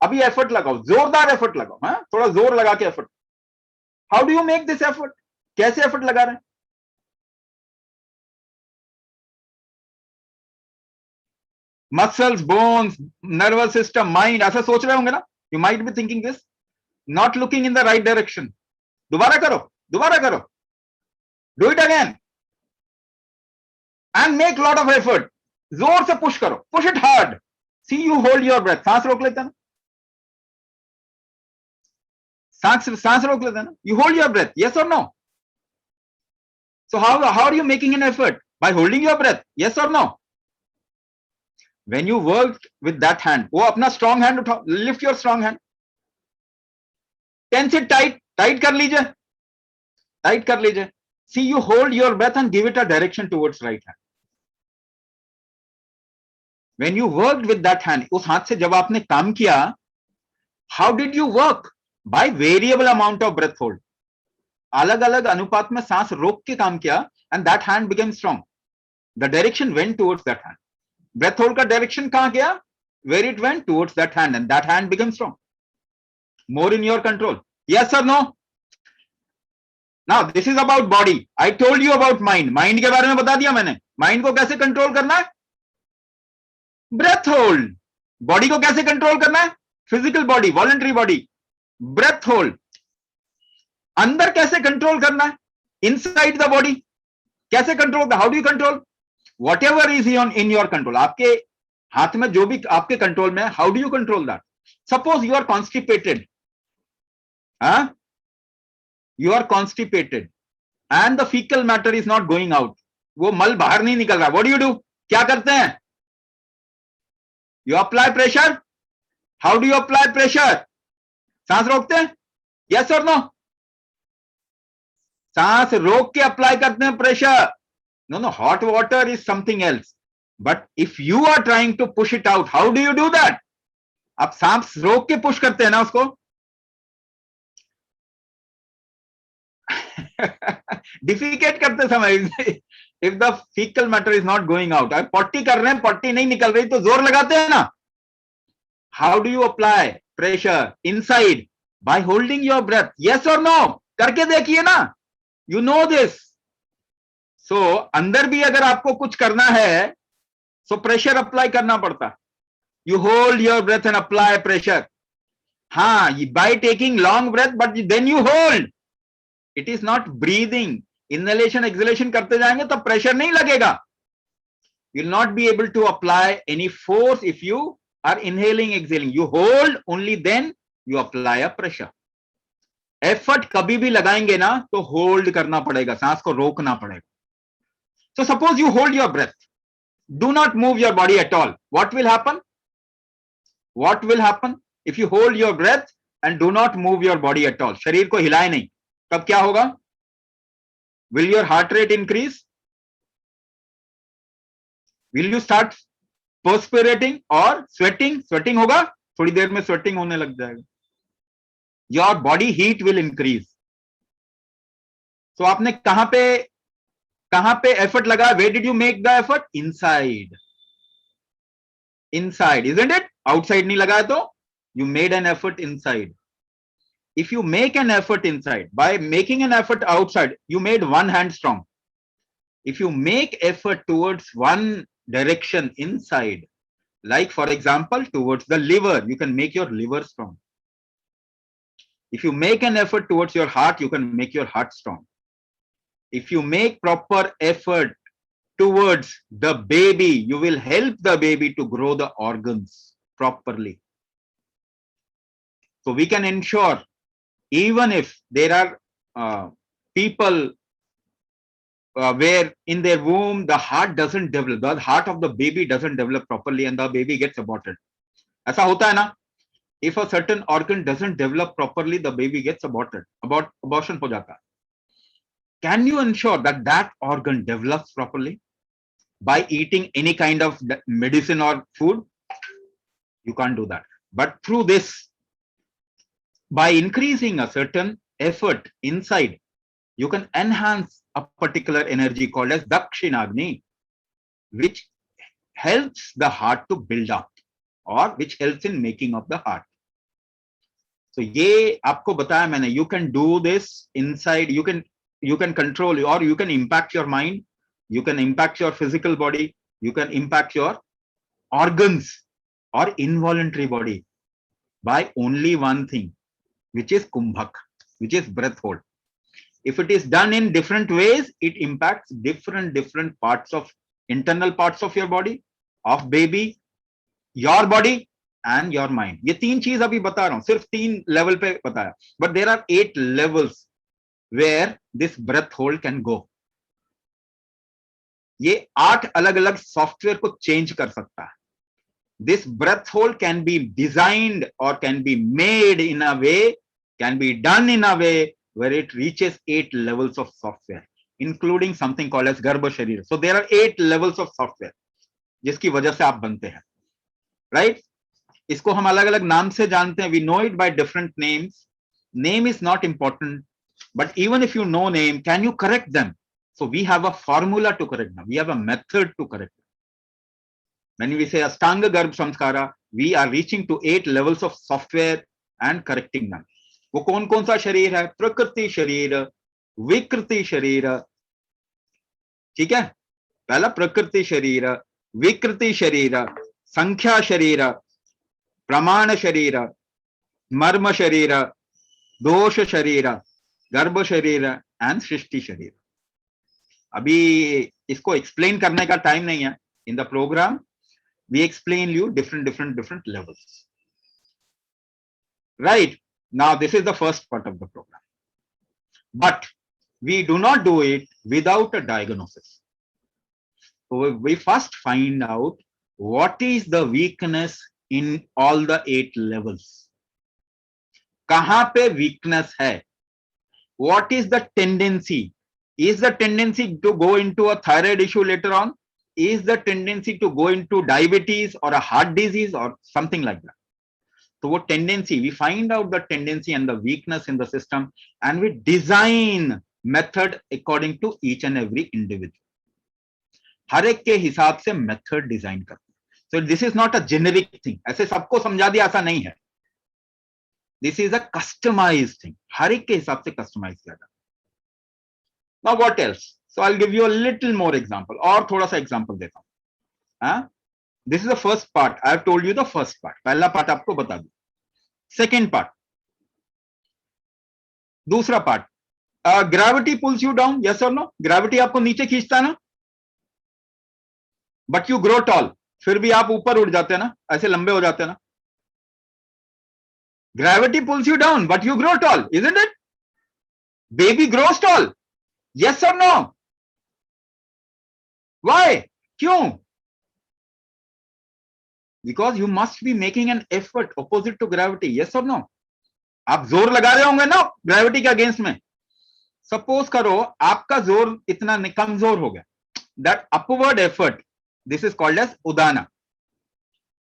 अभी एफर्ट लगाओ, जोरदार एफर्ट लगाओ। हाँ, थोड़ा जोर लगा के effort. How do you make this effort? कैसे एफर्ट लगा रहे हैं? Muscles, bones, nervous system, mind, ऐसा सोच रहे होंगे ना। You might be thinking this, not looking in the right direction. दोबारा करो, दोबारा करो, do it again and make lot of effort. जोर से पुश करो, push it hard. See you hold your breath. सांस रोक लेते हैं ना, सांस रोक लेते हैं ना। You hold your breath, yes और no? So how are you making an effort? By holding your breath, yes और no? When you work with that hand, वो अपना strong hand उठाओ, lift your strong hand, tense it tight, tight कर लीजिए, tight कर लीजिए. See, you hold your breath and give it a direction towards right hand. When you worked with that hand, उस हाथ से जब आपने काम किया, how did you work? By variable amount of breath hold. अलग अलग अनुपात में सांस रोक के काम किया, and that hand became strong. The direction went towards that hand. Breath hold का direction कहाँ गया? Where it went towards that hand, and that hand became strong. More in your control. Yes or no? Now this is about body. I told you about mind. Mind के बारे में बता दिया मैंने. Mind को कैसे कंट्रोल करना है? Breath hold. Body को कैसे कंट्रोल करना है? Physical body, voluntary body. Breath hold. अंदर कैसे कंट्रोल करना है? Inside the body. कैसे control? How do you control? Whatever is in your control. आपके हाथ में जो भी आपके कंट्रोल में है, how do you control that? Suppose you are constipated. Huh? You are constipated and the fecal matter is not going out. वो मल बाहर नहीं निकल रहा. What do you do? क्या करते हैं? You apply pressure. How do you apply pressure? सांस रोकते हैं? Yes or no? सांस रोक के अप्लाई करते हैं pressure. No, hot water is something else. But if you are trying to push it out, how do you do that? आप सांप रोक के पुश करते हैं ना उसको, डिफिकेट करते समय, if the faecal matter is not going out, आप पॉटी कर रहे हैं, पॉटी नहीं निकल रही तो जोर लगाते हैं ना. How do you apply pressure inside? By holding your breath. Yes और नो? करके देखिए ना, यू नो दिस. सो अंदर भी अगर आपको कुछ करना है सो प्रेशर अप्लाई करना पड़ता. You hold your breath and apply pressure. हाँ, by taking long breath, but then you hold. It is not breathing. Inhalation exhalation करते जाएंगे तो प्रेशर नहीं लगेगा. You will not be able to apply any force if you are inhaling exhaling. You hold only then you apply a pressure. Effort कभी भी लगाएंगे ना तो होल्ड करना पड़ेगा, सांस को रोकना पड़ेगा. So suppose you hold your breath, do not move your body at all. What will happen? What will happen if you hold your breath and do not move your body at all? शरीर को हिलाए नहीं, तब क्या होगा? Will your heart rate increase? Will you start perspirating or sweating? Sweating होगा, थोड़ी देर में sweating होने लग जाएगा. Your body heat will increase. So आपने कहां पे एफर्ट लगा? Where did you make the effort? Inside. Inside, isn't it? Outside नहीं लगाया तो you made an effort inside. If you make an effort inside, by making an effort outside, you made one hand strong. If you make effort towards one direction inside, like for example towards the liver, you can make your liver strong. If you make an effort towards your heart, you can make your heart strong. If you make proper effort towards the baby, you will help the baby to grow the organs properly. So we can ensure, even if there are people where in their womb the heart doesn't develop, the heart of the baby doesn't develop properly and the baby gets aborted. ऐसा होता है ना? If a certain organ doesn't develop properly, the baby gets aborted. Abortion हो जाता है. Can you ensure that that organ develops properly by eating any kind of medicine or food? You can't do that. But through this, by increasing a certain effort inside, you can enhance a particular energy called as Dakshinagni, which helps the heart to build up or which helps in making of the heart. So ये आपको बताया मैंने. You can do this inside. You can control or you can impact your mind. You can impact your physical body. You can impact your organs or involuntary body by only one thing, which is kumbhak, which is breath hold. If it is done in different ways, it impacts different parts of internal parts of your body, of baby, your body and your mind. ये तीन चीज अभी बता रहा हूं, सिर्फ 3 level पे बताया. But there are 8 levels where this breath hold can go. ये 8 अलग अलग सॉफ्टवेयर को चेंज कर सकता है. This breath hold can be designed or can be made in a way, can be done in a way where it reaches 8 levels of software, including something called as Garbha Sharira. So there are 8 levels of software जिसकी वजह से आप बनते हैं, right? इसको हम अलग अलग नाम से जानते हैं. We know it by different names. Name is not important, but even if you know name, can you correct them? So we have a formula to correct them. We have a method to correct them. When we say Ashtanga Garbh Samskara, we are reaching to 8 levels of software and correcting them. वो कौन कौन सा शरीर है? प्रकृति शरीर, विकृति शरीर. ठीक है, पहला प्रकृति शरीर, विकृति शरीर, संख्या शरीर, प्रमाण शरीर, मर्म शरीर, दोष शरीर, गर्भ शरीर एंड सृष्टि शरीर. अभी इसको एक्सप्लेन करने का टाइम नहीं है. In the program we explain you different levels. Right? Now this is the first part of the program. But we do not do it without a diagnosis. So we first find out what is the weakness in all the 8 levels. कहां पे weakness है? What is the tendency? Is the tendency to go into a thyroid issue later on? Is the tendency to go into diabetes or a heart disease or something like that? तो वो tendency, we find out the tendency and the weakness in the system and we design method according to each and every individual. हर एक के हिसाब से method design करते हैं। So this is not a generic thing, ऐसे सबको समझा दिया ऐसा नहीं है। This is a customise thing, हर एक के हिसाब से कस्टमाइज किया जाता है। Now what else? So I will give you a little more example, और थोड़ा सा एग्जांपल देता हूं। हाँ, this is the first part, I have told you the first part, पहला पार्ट आपको बता दूं। सेकेंड पार्ट, दूसरा part, gravity pulls you down, yes और नो? ग्रेविटी आपको नीचे खींचता है ना, बट यू ग्रो टॉल, फिर भी आप ऊपर उड़ जाते हैं ना, ऐसे लंबे हो जाते हैं ना। Gravity pulls you down but you grow tall, isn't it? Baby grows tall, yes और नो? व्हाई? क्यों? Because you must be making an effort opposite to gravity, yes और नो? आप जोर लगा रहे होंगे ना ग्रेविटी के अगेंस्ट में। सपोज करो आपका जोर इतना कमजोर हो गया, that upward effort, this is called as udana,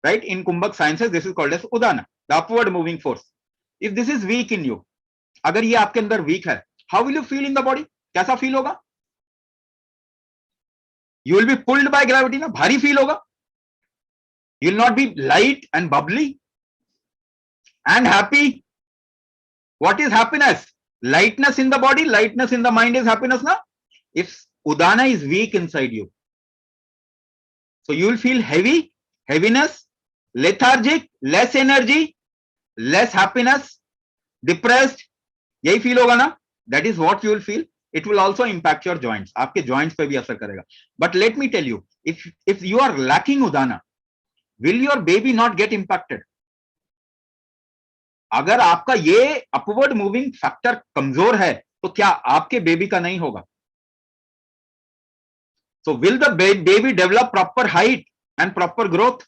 right? In kumbhaka sciences this is called as udana, the upward moving force. If this is weak in you, अगर ये आपके अंदर वीक है, how will you feel in the body? कैसा feel होगा? You will be pulled by gravity ना, भारी feel होगा। You will not be light and bubbly and happy. What is happiness? Lightness in the body, lightness in the mind is happiness, na? If udana is weak inside you, so you will feel heavy, heaviness, lethargic, less energy, less happiness, depressed. यही feel होगा ना? That is what you will feel. It will also impact your joints. आपके joints पे भी असर करेगा. But let me tell you, if you are lacking udana, will your baby not get impacted? अगर आपका ये अपवर्ड मूविंग फैक्टर कमजोर है, तो क्या आपके बेबी का नहीं होगा? So will the baby develop proper height and proper growth?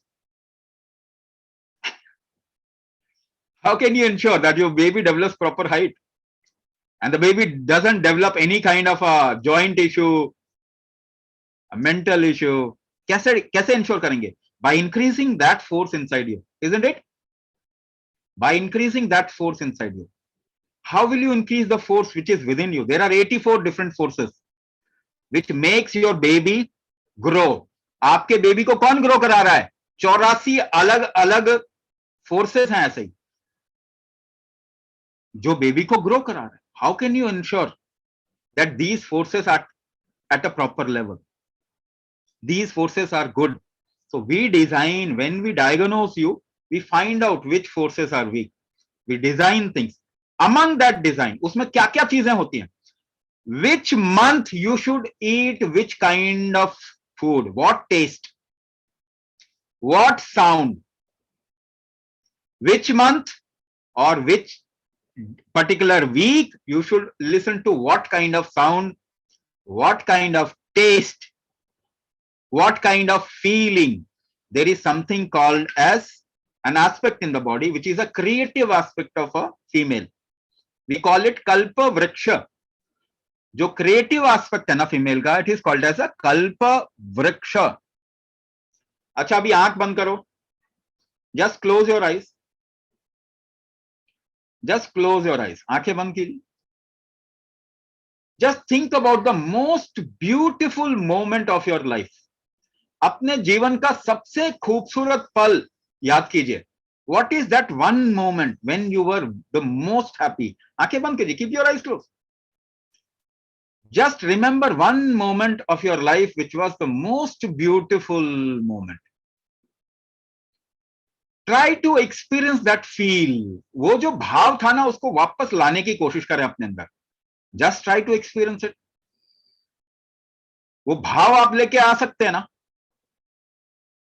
How can you ensure that your baby develops proper height and the baby doesn't develop any kind of a joint issue, a mental issue? कैसे कैसे ensure करेंगे? By increasing that force inside you, isn't it? By increasing that force inside you. How will you increase the force which is within you? There are 84 different forces which makes your baby grow. आपके baby को कौन grow करा रहा है? 84 अलग अलग forces हैं ऐसे ही जो बेबी को ग्रो करा रहा है. How can you ensure that these forces are at a proper level? These forces are good. So we design, when we diagnose you, we find out which forces are weak. We design things. Among that design, उसमें क्या क्या चीजें होती हैं? Which month you should eat which kind of food? What taste? What sound? Which month or which particular week you should listen to what kind of sound, what kind of taste, what kind of feeling. There is something called as an aspect in the body which is a creative aspect of a female. We call it kalpa vriksha. जो creative aspect है ना female का, it is called as a कल्प वृक्ष. अच्छा, अभी आंख बंद करो. Just close your eyes. Just close your eyes. आंखें बंद कीजिए. Just think about the most beautiful moment of your life. अपने जीवन का सबसे खूबसूरत पल याद कीजिए. What is that one moment when you were the most happy? आंखें बंद कीजिए. Keep your eyes close. Just remember one moment of your life which was the most beautiful moment. Try to experience that feel. वो जो भाव था ना, उसको वापस लाने की कोशिश करें अपने अंदर. Just try to experience it. वो भाव आप लेके आ सकते हैं ना.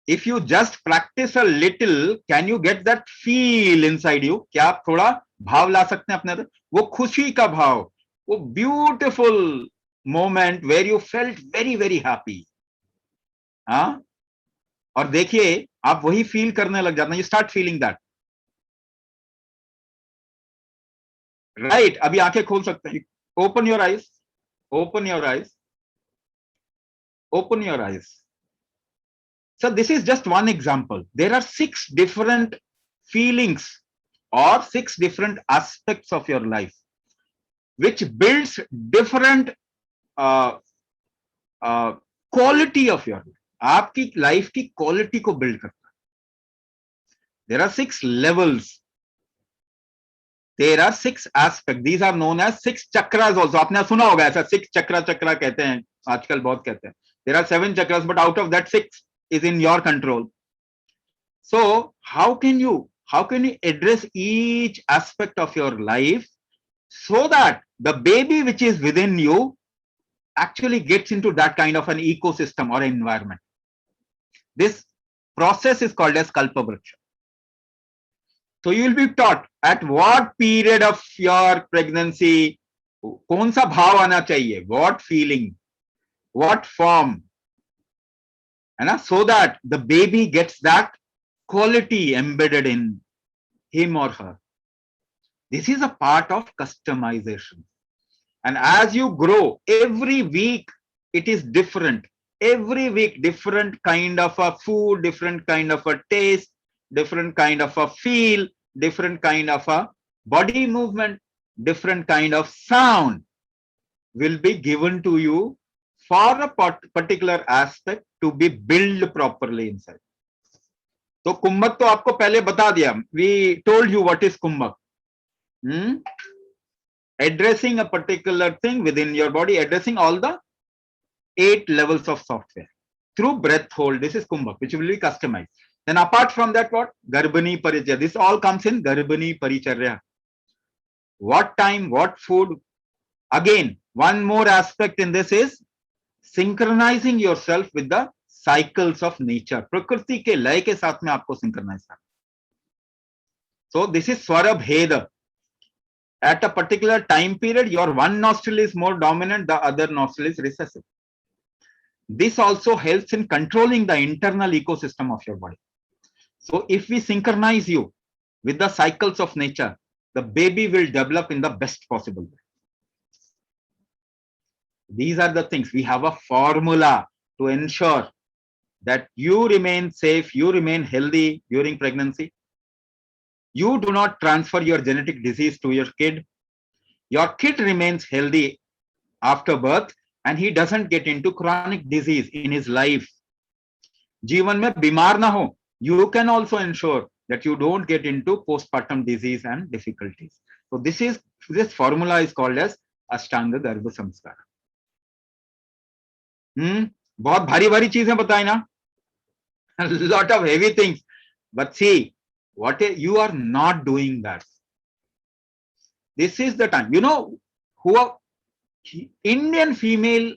If you just practice a little, can you get that feel inside you? क्या आप थोड़ा भाव ला सकते हैं अपने अंदर? वो खुशी का भाव, वो beautiful moment where you felt very very happy. हाँ, और देखिए आप वही फील करने लग जाते हैं. You start feeling that. Right. अभी आंखें खोल सकते हैं. Open your eyes. Open your eyes. Open your eyes. So this is just one example. There are 6 different feelings or 6 different aspects of your life, which builds different uh, quality of your life. आपकी life की quality को build करता है. There are 6 levels. There are 6 aspects. These are known as 6 chakras also. आपने सुना होगा ऐसा 6 चक्रा कहते हैं, आजकल बहुत कहते हैं. There are 7 chakras, but out of that 6 is in your control. So how can you address each aspect of your life so that the baby which is within you actually gets into that kind of an ecosystem or environment? This process is called as Kalpavriksha. So you will be taught at what period of your pregnancy, कौन सा भाव आना चाहिए, what feeling, what form, है ना, so that the baby gets that quality embedded in him or her. This is a part of customization. And as you grow, every week it is different. Every week, different kind of a food, different kind of a taste, different kind of a feel, different kind of a body movement, different kind of sound will be given to you for a particular aspect to be built properly inside. तो कुंभक तो आपको पहले बता दिया. We told you what is कुंभक. Addressing a particular thing within your body, addressing all the 8 levels of software through breath hold. This is kumbhak, which will be customized. Then apart from that, what? Garbhani Paricharya. This all comes in Garbhani Paricharya. What time, what food. Again, one more aspect in this is synchronizing yourself with the cycles of nature. Prakriti ke lay ke saath mein aapko synchronize karna. So this is Swara Bheda. At a particular time period, your one nostril is more dominant, the other nostril is recessive. This also helps in controlling the internal ecosystem of your body. So if we synchronize you with the cycles of nature, the baby will develop in the best possible way. These are the things. We have a formula to ensure that you remain safe, you remain healthy during pregnancy. You do not transfer your genetic disease to your kid. Your kid remains healthy after birth and he doesn't get into chronic disease in his life. जीवन में बीमार ना हो. You can also ensure that you don't get into postpartum disease and difficulties. So this formula is called as Ashtanga Garbha Samskara. बहुत भारी भारी चीजें बताई ना. A lot of heavy things. But see, you are not doing that. This is the time. You know, Indian female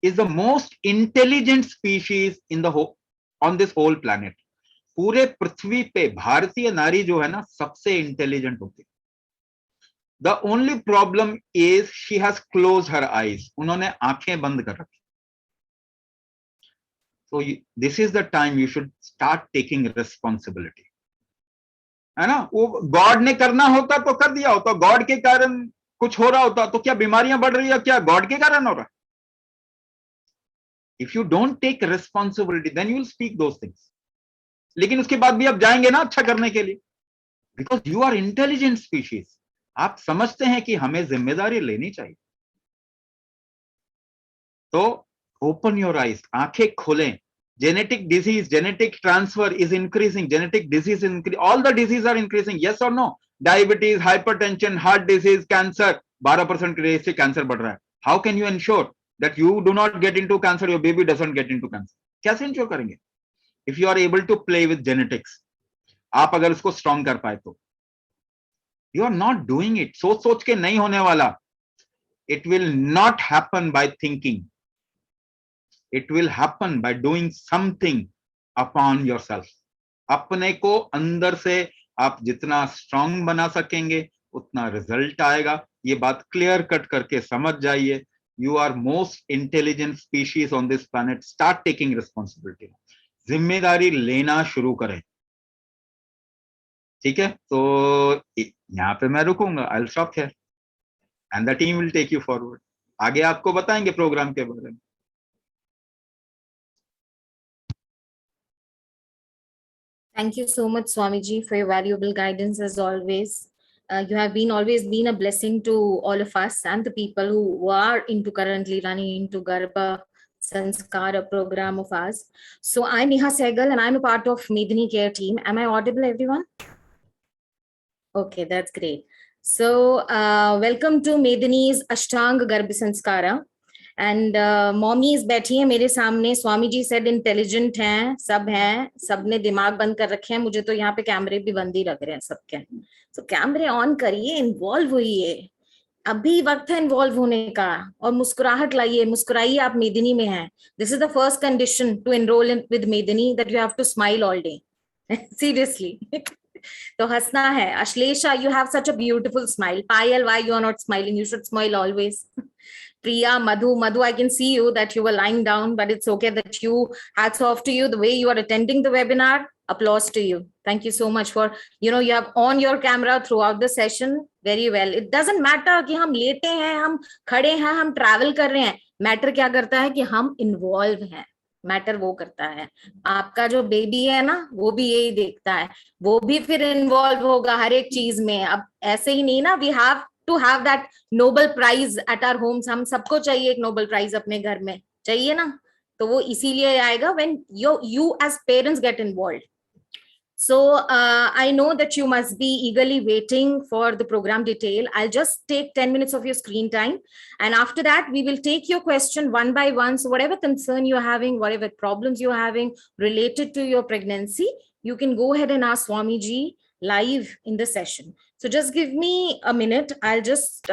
is the most intelligent species in the whole, on this whole planet. पूरे पृथ्वी पे भारतीय नारी जो है ना सबसे intelligent होती है. The only problem is she has closed her eyes. उन्होंने आंखें बंद कर रखी. So this is the time you should start taking responsibility. है ना, वो गॉड ने करना होता तो कर दिया होता. गॉड के कारण कुछ हो रहा होता तो क्या बीमारियां बढ़ रही है, क्या गॉड के कारण हो रहा है? If you don't take responsibility, then you will speak those things. लेकिन उसके बाद भी आप जाएंगे ना अच्छा करने के लिए, because you are intelligent species. आप समझते हैं कि हमें जिम्मेदारी लेनी चाहिए. तो open your eyes, आंखें खोलें. Genetic disease, genetic transfer is increasing. Genetic disease is increasing. All the diseases are increasing. Yes or no? Diabetes, hypertension, heart disease, cancer. 12% rate से cancer बढ़ रहा है. How can you ensure that you do not get into cancer, your baby doesn't get into cancer? कैसे ensure करेंगे? If you are able to play with genetics, आप अगर उसको strong कर पाए तो. You are not doing it. सोच के नहीं होने वाला. It will not happen by thinking. It will happen by doing something upon yourself. अपने को अंदर से आप जितना स्ट्रांग बना सकेंगे उतना रिजल्ट आएगा. ये बात क्लियर कट करके समझ जाइए. You are most intelligent species on this planet. Start taking responsibility. जिम्मेदारी लेना शुरू करें. ठीक है, तो यहाँ पे मैं रुकूंगा. I'll stop here and the team will take you forward. आगे आपको बताएंगे प्रोग्राम के बारे में. Thank you so much, Swamiji, for your valuable guidance as always. You have been always been a blessing to all of us and the people who are into currently running into Garbha Sanskara program of ours. So I'm Neha Sehgal and I'm a part of Medini Care team. Am I audible, everyone? Okay, that's great. So welcome to Medini's Ashtang Garbha Sanskara. And mommies बैठी है मेरे सामने. Swami ji said intelligent हैं, सबने दिमाग बंद कर रखे हैं. मुझे तो यहाँ पे कैमरे भी बंद ही लग रहे हैं सबके. तो कैमरे ऑन करिए, इन्वॉल्व होइए, अभी वक्त है इन्वॉल्व होने का. और मुस्कुराहट लाइए, मुस्कुराइए, आप मेदिनी में हैं. This is the first condition to enrol in with Medini, that you have to smile all day. Seriously. तो हंसना है. Ashlesha, you have such a beautiful smile. Payal, why you are not smiling? You should smile always. Priya, Madhu, I can see you that you were lying down, but it's okay that you, hats off to you, the way you are attending the webinar. Applause to you. Thank you so much for, you have on your camera throughout the session. Very well. It doesn't matter कि हम लेटे हैं, हम खड़े हैं, हम travel कर रहे हैं. मैटर क्या करता है कि हम इन्वॉल्व हैं. मैटर वो करता है. आपका जो बेबी है ना, वो भी यही देखता है, वो भी फिर इन्वॉल्व होगा हर एक चीज में. अब ऐसे ही नहीं ना, we have to have that noble prize at our homes. हम सबको चाहिए एक नोबल प्राइज अपने घर में, चाहिए ना. तो वो इसीलिए आएगा when you as parents get involved. So I know that you must be eagerly waiting for the program detail. I'll just take 10 minutes of your screen time, and after that we will take your question one by one. So whatever concern you're having, whatever problems you're having related to your pregnancy, you can go ahead and ask Swami Ji live in the session. So just give me a minute. I'll just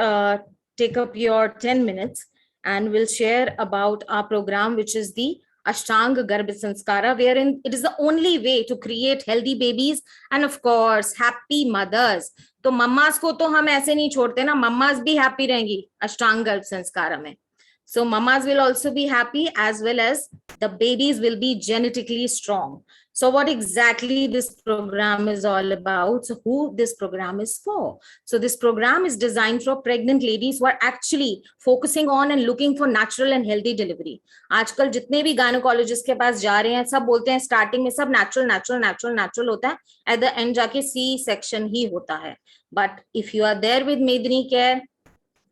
take up your 10 minutes and we'll share about our program, which is the Ashtang Garbha Sanskara, wherein it is the only way to create healthy babies and of course happy mothers. तो mama's को तो हम ऐसे नहीं छोड़ते ना, mama's भी happy रहेंगी अष्टांग गर्भ संस्कार में. So mamas will also be happy, as well as the babies will be genetically strong. So what exactly this program is all about? So who this program is for? So this program is designed for pregnant ladies who are actually focusing on and looking for natural and healthy delivery. आजकल जितने भी gynaecologist के पास जा रहे हैं, सब बोलते हैं स्टार्टिंग में सब नेचुरल होता है, एट द एंड जाके सी सेक्शन ही होता है. But if you are there with Medini Care,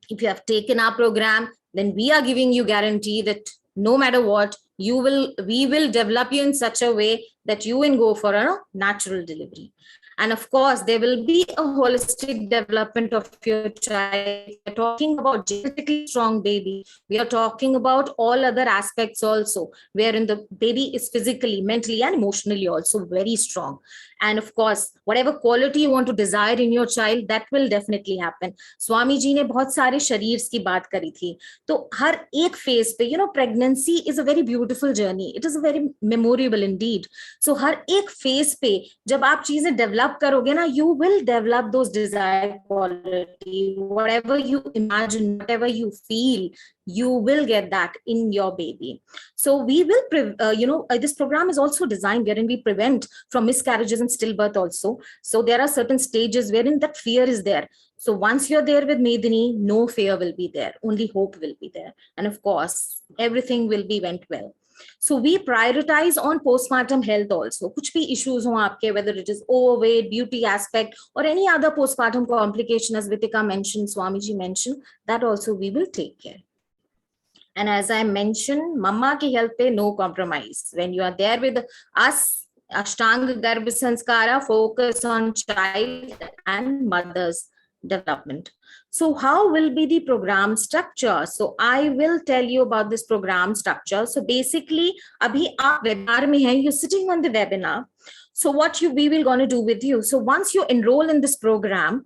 if you have taken our program, then we are giving you guarantee that no matter what, we will develop you in such a way that you can go for a natural delivery. And of course, there will be a holistic development of your child. We're talking about genetically strong baby. We are talking about all other aspects also, wherein the baby is physically, mentally, and emotionally also very strong. And of course, whatever quality you want to desire in your child, that will definitely happen. Swami ji ने बहुत सारे शरीर की बात करी थी. तो हर एक फेज पे, pregnancy is a very beautiful journey. It is a very memorable indeed. So हर एक फेज पे जब आप चीजें डेवलप करोगे ना, you will develop those desired quality. Whatever you imagine, whatever you feel, you will get that in your baby. So we will, this program is also designed wherein we prevent from miscarriages and stillbirth also. So there are certain stages wherein that fear is there. So once you're there with Medini, no fear will be there, only hope will be there. And of course, everything will be went well. So we prioritize on postpartum health also. कुछ भी issues हो आपके, whether it is overweight, beauty aspect, or any other postpartum complication, as Vitika mentioned, Swamiji mentioned, that also we will take care. And as I mentioned, mama ki health pe no compromise. When you are there with us, Ashtang Garbha Sanskara focus on child and mother's development. So how will be the program structure? So I will tell you about this program structure. So basically, abhi aap webinar mein hai, you're sitting on the webinar. So what we will going to do with you? So once you enroll in this program,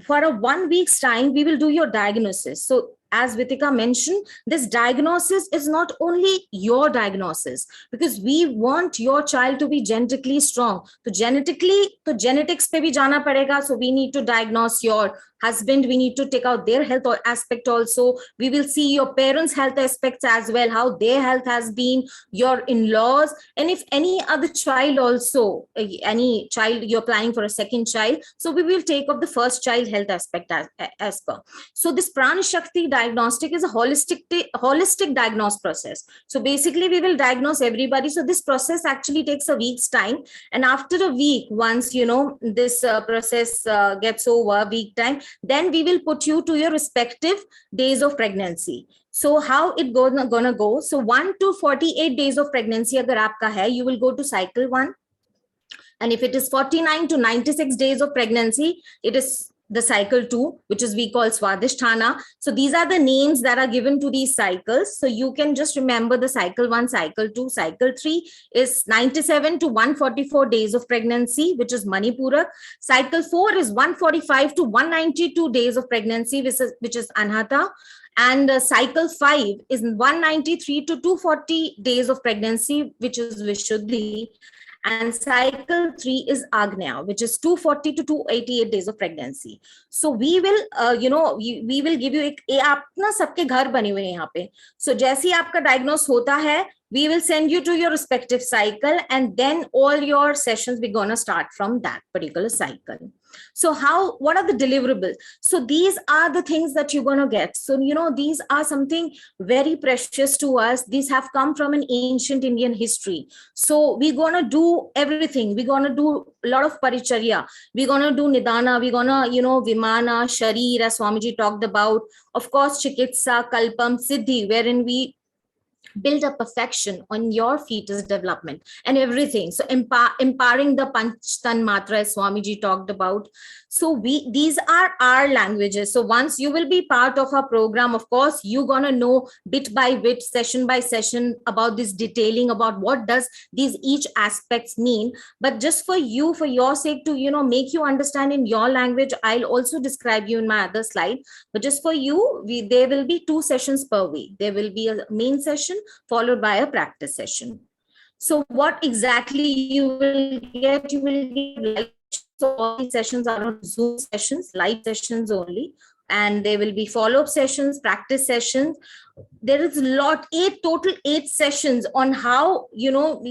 for a 1 week's time, we will do your diagnosis. So as Vitika mentioned, this diagnosis is not only your diagnosis, because we want your child to be genetically strong. So genetics pe bhi jana padega. So we need to diagnose your husband, we need to take out their health aspect also. We will see your parents' health aspects as well, how their health has been, your in-laws, and if any other child also, any child you're planning for a second child, so we will take up the first child health aspect as per. So this Pran Shakti diagnostic is a holistic diagnostic process. So basically we will diagnose everybody. So this process actually takes a week's time, and after a week, once this process gets over, week time, then we will put you to your respective days of pregnancy. So how it gonna go? So 1 to 48 days of pregnancy agar aapka hai, you will go to cycle 1. And if it is 49 to 96 days of pregnancy, it is the cycle 2, which is we call Swadhisthana. So these are the names that are given to these cycles. So you can just remember the cycle 1, cycle 2, cycle 3 is 97 to 144 days of pregnancy, which is Manipurak. Cycle 4 is 145 to 192 days of pregnancy, which is Anhata. And cycle 5 is 193 to 240 days of pregnancy, which is Vishuddhi. And cycle 3 is Agnya, which is 240 to 288 days of pregnancy. So we will, we will give you ये आप ना सबके घर बने हुए हैं यहाँ पे. So जैसे ही आपका diagnose होता है, we will send you to your respective cycle, and then all your sessions we're gonna start from that particular cycle. So what are the deliverables? So these are the things that you're going to get. So, these are something very precious to us. These have come from an ancient Indian history. So we're going to do everything. We're going to do a lot of paricharya. We're going to do nidana. We're going to, vimana, sharir, as Swamiji talked about. Of course, chikitsa, kalpam, siddhi, wherein we build a perfection on your fetus development and everything. So empowering the Panch Tan Matra, as Swamiji talked about. So these are our languages. So once you will be part of our program, of course, you're going to know bit by bit, session by session about this detailing, about what does these each aspects mean. But just for you, for your sake, to, make you understand in your language, I'll also describe you in my other slide. But just for you, there will be 2 sessions per week. There will be a main session followed by a practice session. So what exactly you will get? You will get live. So all these sessions are on Zoom sessions, live sessions only, and there will be follow-up sessions, practice sessions. There is total 8 sessions on how,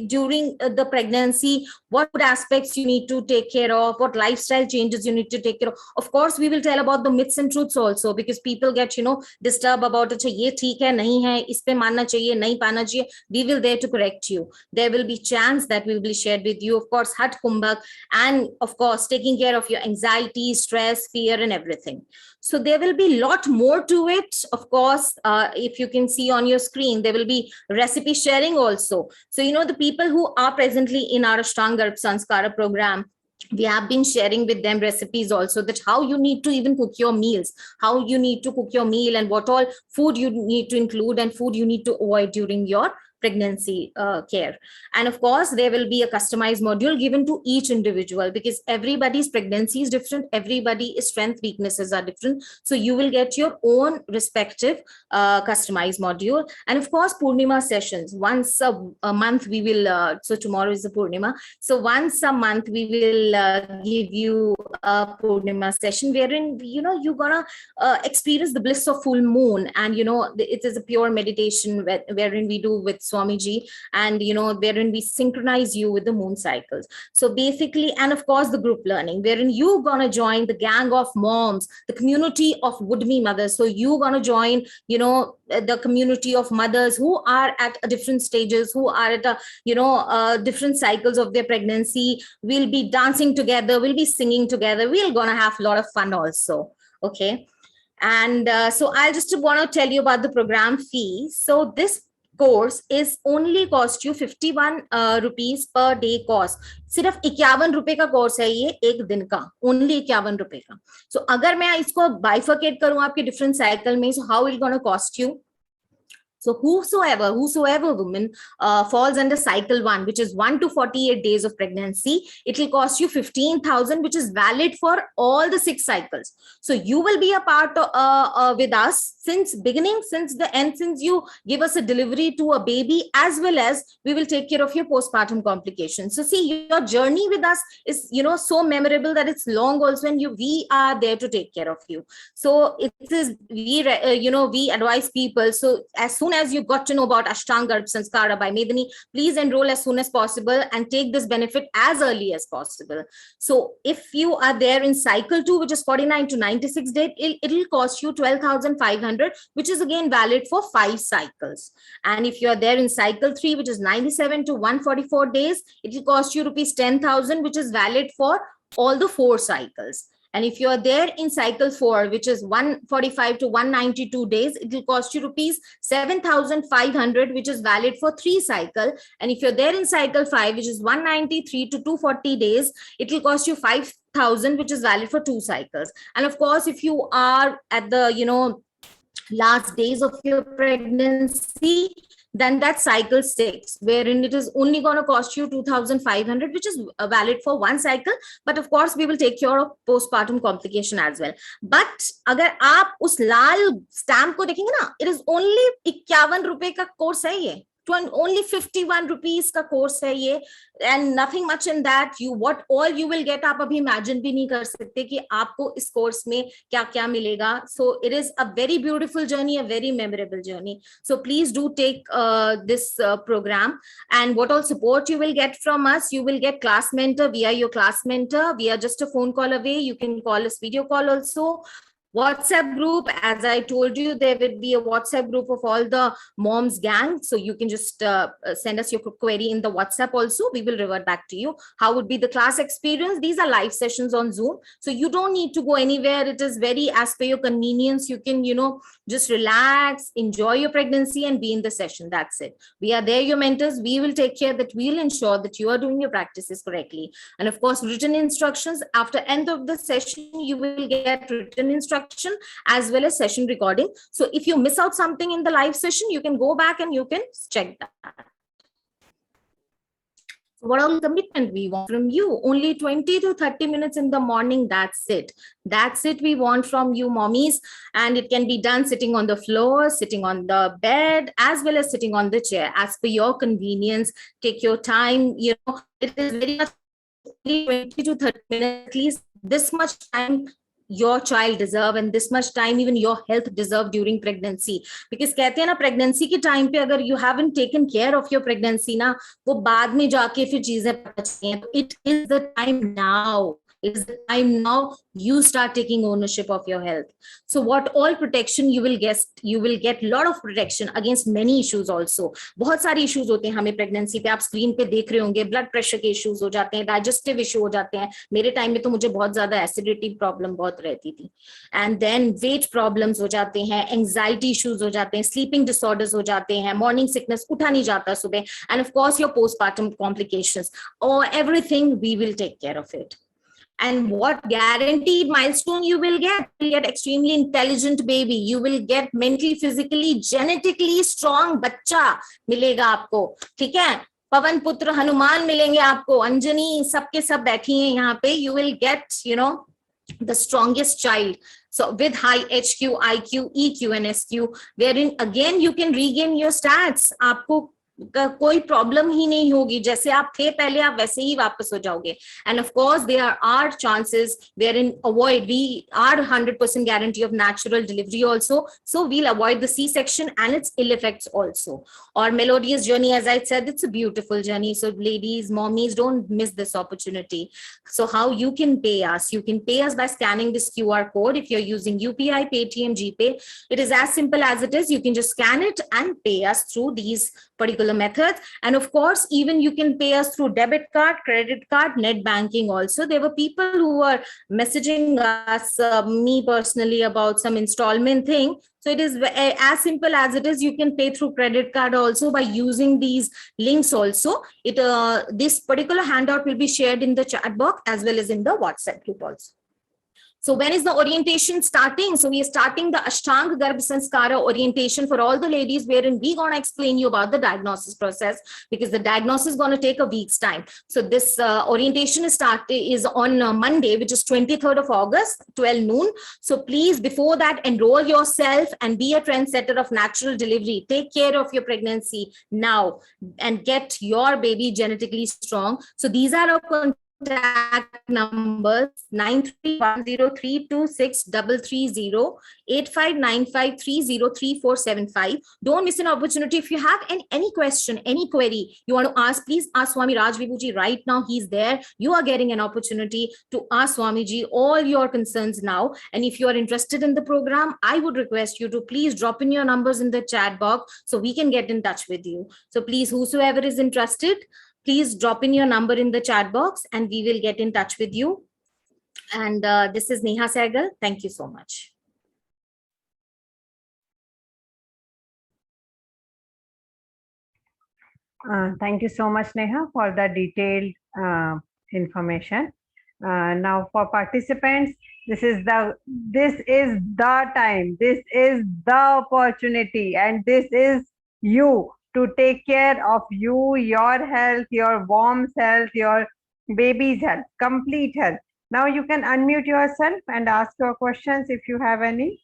during the pregnancy, what aspects you need to take care of, what lifestyle changes you need to take care of. Of course, we will tell about the myths and truths also, because people get, disturbed about it. Ye theek hai, nahi hai, is pe manna chahiye, nahi panna chahiye. We will there to correct you. There will be chants that will be shared with you. Of course, Hat Kumbhak, and of course, taking care of your anxiety, stress, fear, and everything. So there will be a lot more to it. Of course, if you can see on your screen, there will be recipe sharing also. So, the people who are presently in our Ashtanga Garbh Sanskara program, we have been sharing with them recipes also, that how you need to even cook your meals, how you need to cook your meal, and what all food you need to include and food you need to avoid during your pregnancy care. And of course, there will be a customized module given to each individual, because everybody's pregnancy is different. Everybody's strength, weaknesses are different. So you will get your own respective customized module. And of course, Purnima sessions. Once a month, we will, so tomorrow is the Purnima. So once a month, we will give you a Purnima session wherein, you're going to experience the bliss of full moon. And, it is a pure meditation wherein we do with Swamiji, and wherein we synchronize you with the moon cycles. So basically, and of course the group learning, wherein you're gonna join the gang of moms, the community of would-be mothers. So you're gonna join, the community of mothers who are at different stages, who are at different cycles of their pregnancy. We'll be dancing together, we'll be singing together, we're gonna have a lot of fun also. Okay. And so I just want to tell you about the program fee. So this course is only cost you 51 rupees per day cost. सिर्फ 51 रुपए का course है ये एक दिन का, only 51 रुपए का. सो अगर मैं इसको बाइफर्केट करूं आपके डिफरेंट साइकिल में, so how it gonna cost you? So whosoever woman falls under cycle 1, which is 1 to 48 days of pregnancy, it will cost you 15,000, which is valid for all the 6 cycles. So you will be a part of, with us since beginning, since the end, since you give us a delivery to a baby, as well as we will take care of your postpartum complications. So see, your journey with us is, you know, so memorable that it's long also, and we are there to take care of you. So it is, we advise people. So as soon as you got to know about Ashtanga Garbh Sanskara by Medani, please enroll as soon as possible and take this benefit as early as possible. So if you are there in cycle 2, which is 49 to 96 days, it will cost you 12,500, which is again valid for 5 cycles. And if you are there in cycle 3, which is 97 to 144 days, it will cost you rupees 10,000, which is valid for all the 4 cycles. And if you are there in cycle 4, which is 145 to 192 days, it will cost you rupees 7,500, which is valid for 3 cycle. And if you're there in cycle 5, which is 193 to 240 days, it will cost you 5,000, which is valid for 2 cycles. And of course, if you are at the, last days of your pregnancy, then that's cycle 6, wherein it is only going to cost you 2,500, which is valid for 1 cycle. But of course, we will take care of postpartum complication as well. But अगर आप उस लाल stamp को देखेंगे ना, it is only 51 रुपए का course है ये. Only 51 rupees का कोर्स है ये, and nothing much in that. What all you will get, आप अभी imagine भी नहीं कर सकते कि आपको इस कोर्स में क्या क्या मिलेगा. So it is a very beautiful journey, a very memorable journey. So please do take this program. And what all support you will get from us, you will get class mentor. We are your class mentor. We are just a phone call away. You can call us video call also. WhatsApp group, as I told you, there will be a WhatsApp group of all the moms gang. So you can just send us your query in the WhatsApp also. We will revert back to you. How would be the class experience? These are live sessions on Zoom. So you don't need to go anywhere. It is very as per your convenience. You can, just relax, enjoy your pregnancy and be in the session. That's it. We are there, your mentors. We will take care that we will ensure that you are doing your practices correctly. And of course, written instructions. After end of the session, you will get written instructions as well as session recording. So if you miss out something in the live session, you can go back and you can check that. What all commitment we want from you? Only 20 to 30 minutes in the morning. That's it. That's it we want from you, mommies. And it can be done sitting on the floor, sitting on the bed, as well as sitting on the chair, as per your convenience. Take your time. It is very much 20 to 30 minutes, at least this much time your child deserve, and this much time even your health deserve during pregnancy. Because कहते हैं ना, pregnancy के time पे अगर you haven't taken care of your pregnancy ना, वो बाद में जाके फिर चीजें पचती हैं. It is the time now. It is the time now you start taking ownership of your health. So what all protection you will get lot of protection against many issues also. बहुत सारे issues होते हैं हमें pregnancy पे, आप screen पे देख रहे होंगे. Blood pressure के issues हो जाते हैं, digestive issue हो जाते हैं. मेरे time में तो मुझे बहुत ज़्यादा acidity problem बहुत रहती थी. And then weight problems हो जाते हैं, anxiety issues हो जाते हैं, sleeping disorders हो जाते हैं, morning sickness, उठा नहीं जाता सुबह. And of course your postpartum complications. Everything we will take care of it. And what guaranteed milestone you will get? You will get extremely intelligent baby. You will get mentally, physically, genetically strong बच्चा मिलेगा आपको. ठीक है? पवन पुत्र हनुमान मिलेंगे आपको. अंजनी सबके सब बैठी हैं यहाँ पे. You will get, the strongest child. So with high HQ, IQ, EQ and SQ, wherein again you can regain your stats. आपको कोई प्रॉब्लम ही नहीं होगी. जैसे आप थे पहले, आप वैसे ही वापस हो जाओगे. And of course there are chances wherein we are 100% guarantee of natural delivery also, so we'll avoid the C-section and its ill effects also. Or melodious journey, as I said, it's a beautiful journey. So ladies, mommies, don't miss this opportunity. So how you can pay us? You can pay us by scanning this QR code. If you're using UPI, Paytm, GPay, it is as simple as it is. You can just scan it and pay us through these particular methods. And of course, even you can pay us through debit card, credit card, net banking also. There were people who were messaging us, me personally, about some installment thing. So it is as simple as it is. You can pay through credit card also by using these links also. This particular handout will be shared in the chat box as well as in the WhatsApp group also. So when is the orientation starting? So we are starting the Ashtanga Garbha Sanskara orientation for all the ladies, wherein we gonna explain you about the diagnosis process, because the diagnosis is gonna take a week's time. So this orientation is on Monday, which is 23rd of August, 12 noon. So please, before that, enroll yourself and be a trendsetter of natural delivery. Take care of your pregnancy now and get your baby genetically strong. So these are our contact numbers: 9310326330, 8595303475. Don't miss an opportunity. If you have any question, any query you want to ask, please ask Swami Raj Vibhuji right now. He's there. You are getting an opportunity to ask Swamiji all your concerns now. And if you are interested in the program, I would request you to please drop in your numbers in the chat box so we can get in touch with you. So please, whosoever is interested, please drop in your number in the chat box and we will get in touch with you. And this is Neha Sehgal. Thank you so much. Thank you so much, Neha, for the detailed information. Now for participants, this is the time, this is the opportunity, and this is you to take care of you, your health, your mom's health, your baby's health, complete health. Now you can unmute yourself and ask your questions if you have any,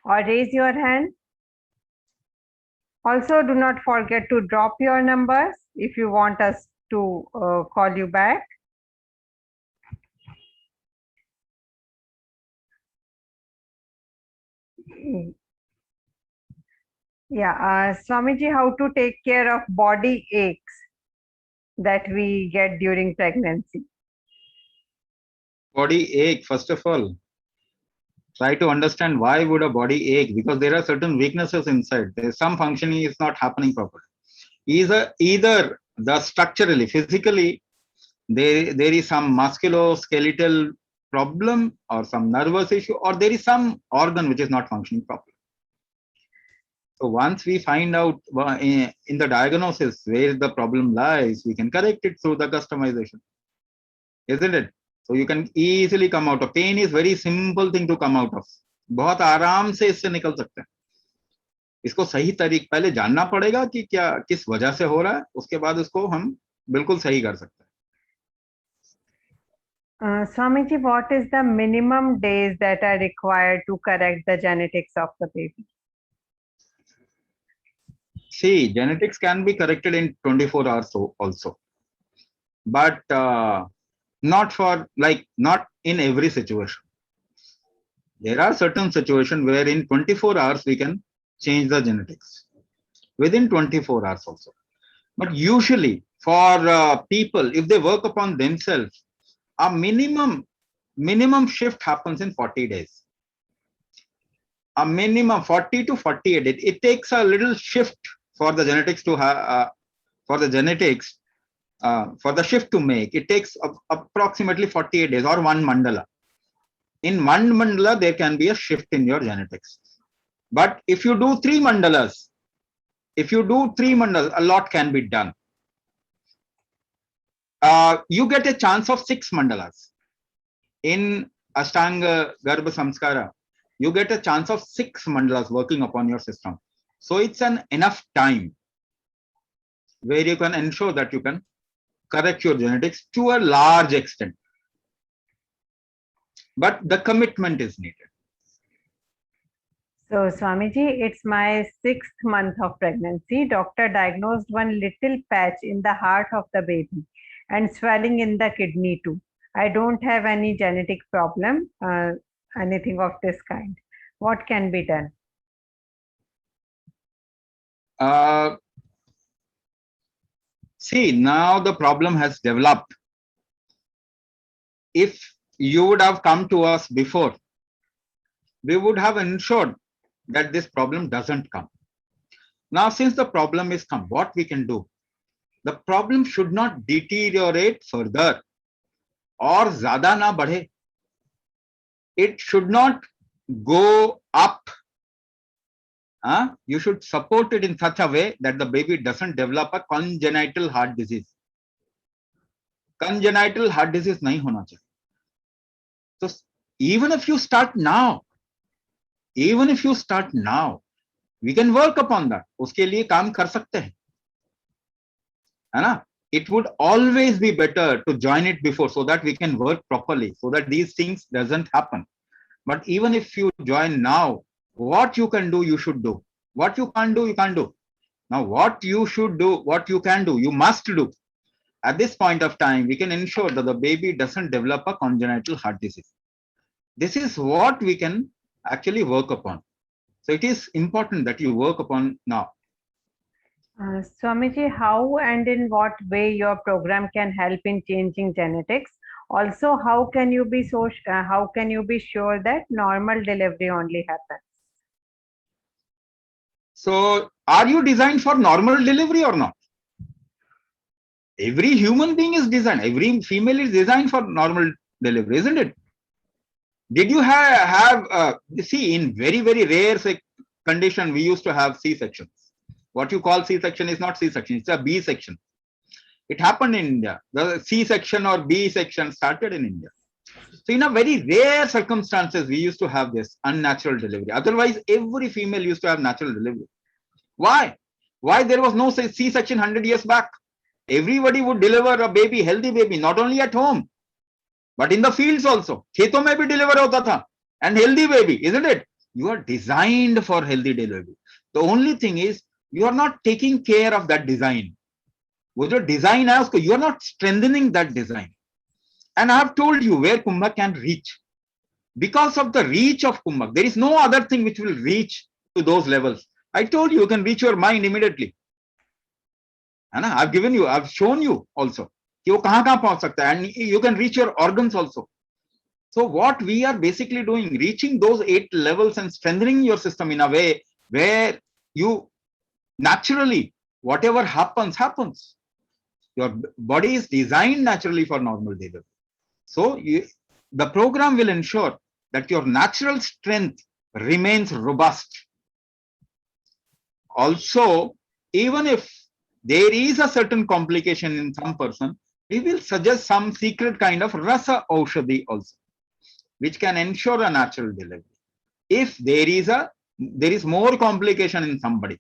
or raise your hand. Also, do not forget to drop your numbers if you want us to call you back. Yeah, Swamiji, how to take care of body aches that we get during pregnancy? Body ache, first of all, try to understand why would a body ache, because there are certain weaknesses inside. There's some functioning is not happening properly. Either the structurally, physically, there is some musculoskeletal problem or some nervous issue, or there is some organ which is not functioning properly. So once we find out in the diagnosis where the problem lies, we can correct it through the customization, isn't it? So you can easily come out of pain. Is very simple thing to come out of. बहुत आराम से इससे निकल सकते हैं. इसको सही तरीके पहले जानना पड़ेगा कि क्या किस वजह से हो रहा है, उसके बाद उसको हम बिल्कुल सही कर सकते हैं. Swamiji, what is the minimum days that are required to correct the genetics of the baby? See, genetics can be corrected in 24 hours also, but not in every situation. There are certain situations where in 24 hours we can change the genetics within 24 hours also. But usually for people, if they work upon themselves, a minimum shift happens in 40 days. A minimum 40 to 48 days. It takes a little shift for the genetics to for the shift to make. It takes approximately 48 days or one mandala. In one mandala, there can be a shift in your genetics. But if you do three mandalas, a lot can be done. You get a chance of 6 mandalas. In Ashtanga Garbha Samskara, you get a chance of 6 mandalas working upon your system. So it's an enough time where you can ensure that you can correct your genetics to a large extent. But the commitment is needed. So Swamiji, it's my 6th month of pregnancy. Doctor diagnosed one little patch in the heart of the baby and swelling in the kidney too. I don't have any genetic problem, anything of this kind. What can be done? See, now the problem has developed. If you would have come to us before, we would have ensured that this problem doesn't come. Now, since the problem is come, what we can do? The problem should not deteriorate further or zyada na badhe. It should not go up. You should support it in such a way that the baby doesn't develop a congenital heart disease. Congenital heart disease nahi hona chahiye. So even if you start now, we can work upon that. उसके लिए काम कर सकते हैं, है ना? It would always be better to join it before, so that we can work properly, so that these things doesn't happen. But even if you join now, what you can do, you should do. What you can't do, you can't do. Now, what you should do, what you can do, you must do. At this point of time, we can ensure that the baby doesn't develop a congenital heart disease. This is what we can actually work upon. So it is important that you work upon now. Swamiji, how and in what way your program can help in changing genetics? Also, how can you be sure that normal delivery only happens? So, are you designed for normal delivery or not? Every human being is designed. Every female is designed for normal delivery, isn't it? Did you have see, in very rare condition, we used to have C-sections. What you call C-section is not C-section, it's a B-section. It happened in India. The C-section or B-section started in India. So in a very rare circumstances, we used to have this unnatural delivery. Otherwise, every female used to have natural delivery. Why? Why there was no C-section 100 years back? Everybody would deliver a baby, healthy baby, not only at home, but in the fields also. खेतों में भी deliver होता था. And healthy baby, isn't it? You are designed for healthy delivery. The only thing is, you are not taking care of that design. वो जो design है उसको, you are not strengthening that design. And I have told you where Kumbhak can reach. Because of the reach of Kumbhak, there is no other thing which will reach to those levels. I told you, you can reach your mind immediately. I've given you, I've shown you also कि वो कहाँ पहुंच सकता है, and you can reach your organs also. So what we are basically doing, reaching those 8 levels and strengthening your system in a way where you naturally, whatever happens. Your body is designed naturally for normal delivery. So the program will ensure that your natural strength remains robust. Also, even if there is a certain complication in some person, we will suggest some secret kind of rasa aushadhi also, which can ensure a natural delivery. If there is more complication in somebody,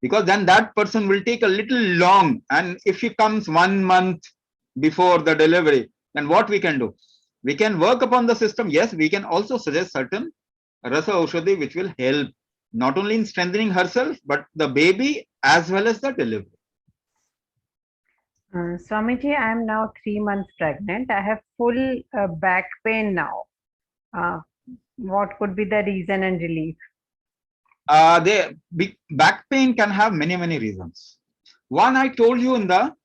because then that person will take a little long, and if he comes 1 month before the delivery, then what we can do? We can work upon the system. Yes, we can also suggest certain rasa aushadhi which will help not only in strengthening herself, but the baby as well as the delivery. Swamiji, I am now 3 months pregnant. I have full back pain now. What could be the reason and relief? The back pain can have many reasons. One, I told you in the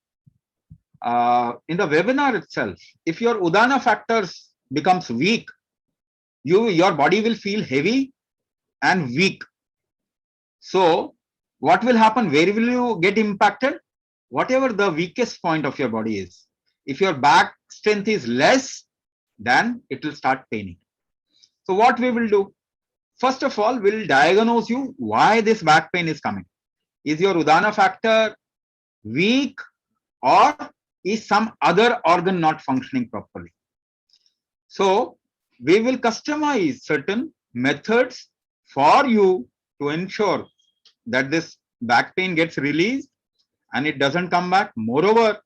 webinar itself, if your Udana factors becomes weak, your body will feel heavy and weak. So what will happen? Where will you get impacted? Whatever the weakest point of your body is. If your back strength is less, then it will start paining. So what we will do? First of all, we'll diagnose you why this back pain is coming. Is your Udana factor weak, or is some other organ not functioning properly? So we will customize certain methods for you to ensure that this back pain gets released and it doesn't come back. Moreover,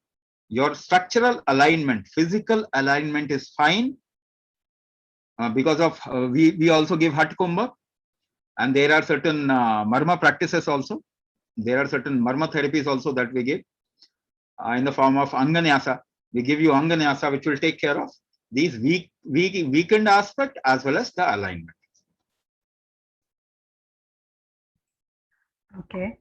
your structural alignment, physical alignment is fine because of we also give Hatha Kumbhak, and there are certain marma practices also. There are certain marma therapies also that we give in the form of Anganyasa. We give you Anganyasa, which will take care of these weakened aspect as well as the alignment. Okay.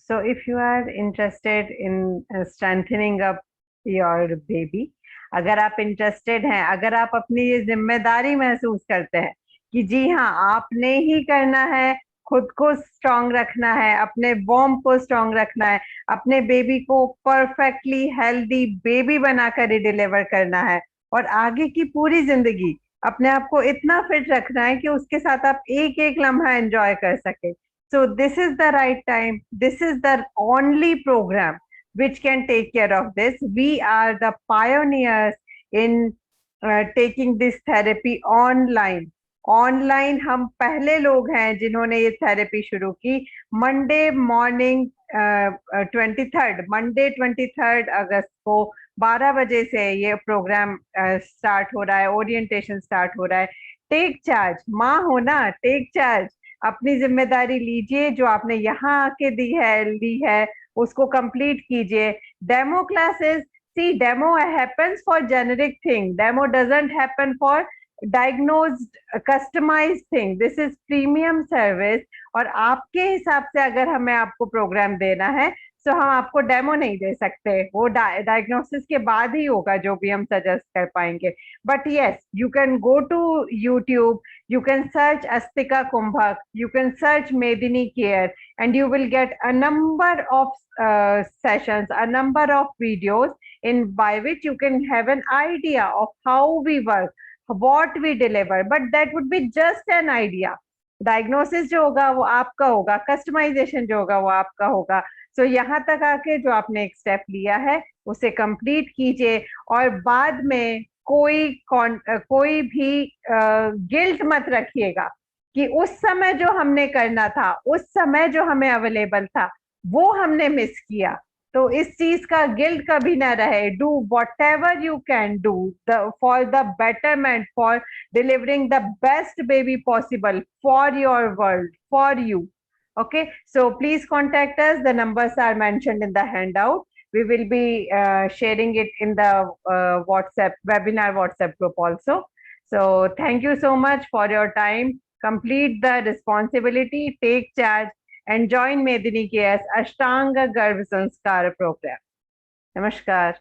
So if you are interested in strengthening up your baby, अगर आप interested हैं, अगर आप अपनी ये जिम्मेदारी महसूस करते हैं कि जी हाँ, आपने ही करना है, खुद को स्ट्रांग रखना है, अपने वॉर्म को स्ट्रांग रखना है, अपने बेबी को परफेक्टली हेल्दी बेबी बनाकर ही डिलीवर करना है, और आगे की पूरी जिंदगी अपने आप को इतना फिट रखना है कि उसके साथ आप एक एक लम्हा एंजॉय कर सके. So this is the right time. This is the only program which can take care of this. We are the pioneers in taking this therapy online. Online हम पहले लोग हैं जिन्होंने ये थेरेपी शुरू की. मंडे मॉर्निंग 23 अगस्त को 12 बजे से ये प्रोग्राम स्टार्ट हो रहा है, ओरिएंटेशन स्टार्ट हो रहा है. टेक चार्ज, माँ हो ना, टेक चार्ज, अपनी जिम्मेदारी लीजिए. जो आपने यहाँ आके ली है उसको कंप्लीट कीजिए. Demo classes, see, demo happens for generic thing. Demo doesn't happen for diagnosed customized thing. This is premium service. और आपके हिसाब से अगर हमें आपको प्रोग्राम देना है तो हम आपको डेमो नहीं दे सकते. वो डायग्नोसिस के बाद ही होगा जो भी हम सजेस्ट कर पाएंगे. But yes, you can go to YouTube, you can search Astika Kumbhak, you can search Medini Care, and you will get a number of sessions, a number of videos by which you can have an idea of how we work, what we deliver. But that would be just an idea. Diagnosis जो होगा वो आपका होगा, customization जो होगा वो आपका होगा. So यहाँ तक आके जो आपने एक स्टेप लिया है उसे कंप्लीट कीजिए. और बाद में कोई भी गिल्ट मत रखिएगा कि उस समय जो हमने करना था, उस समय जो हमें अवेलेबल था, वो हमने मिस किया. तो इस चीज का गिल्ट कभी ना रहे. Do whatever you can do for the betterment, for delivering the best baby possible for your world, for you. Okay, so please contact us. The numbers are mentioned in the handout. We will be sharing it in the webinar WhatsApp group also. So thank you so much for your time. Complete the responsibility, take charge, and join Medini Care's Ashtanga Garbh Sanskar program. Namaskar.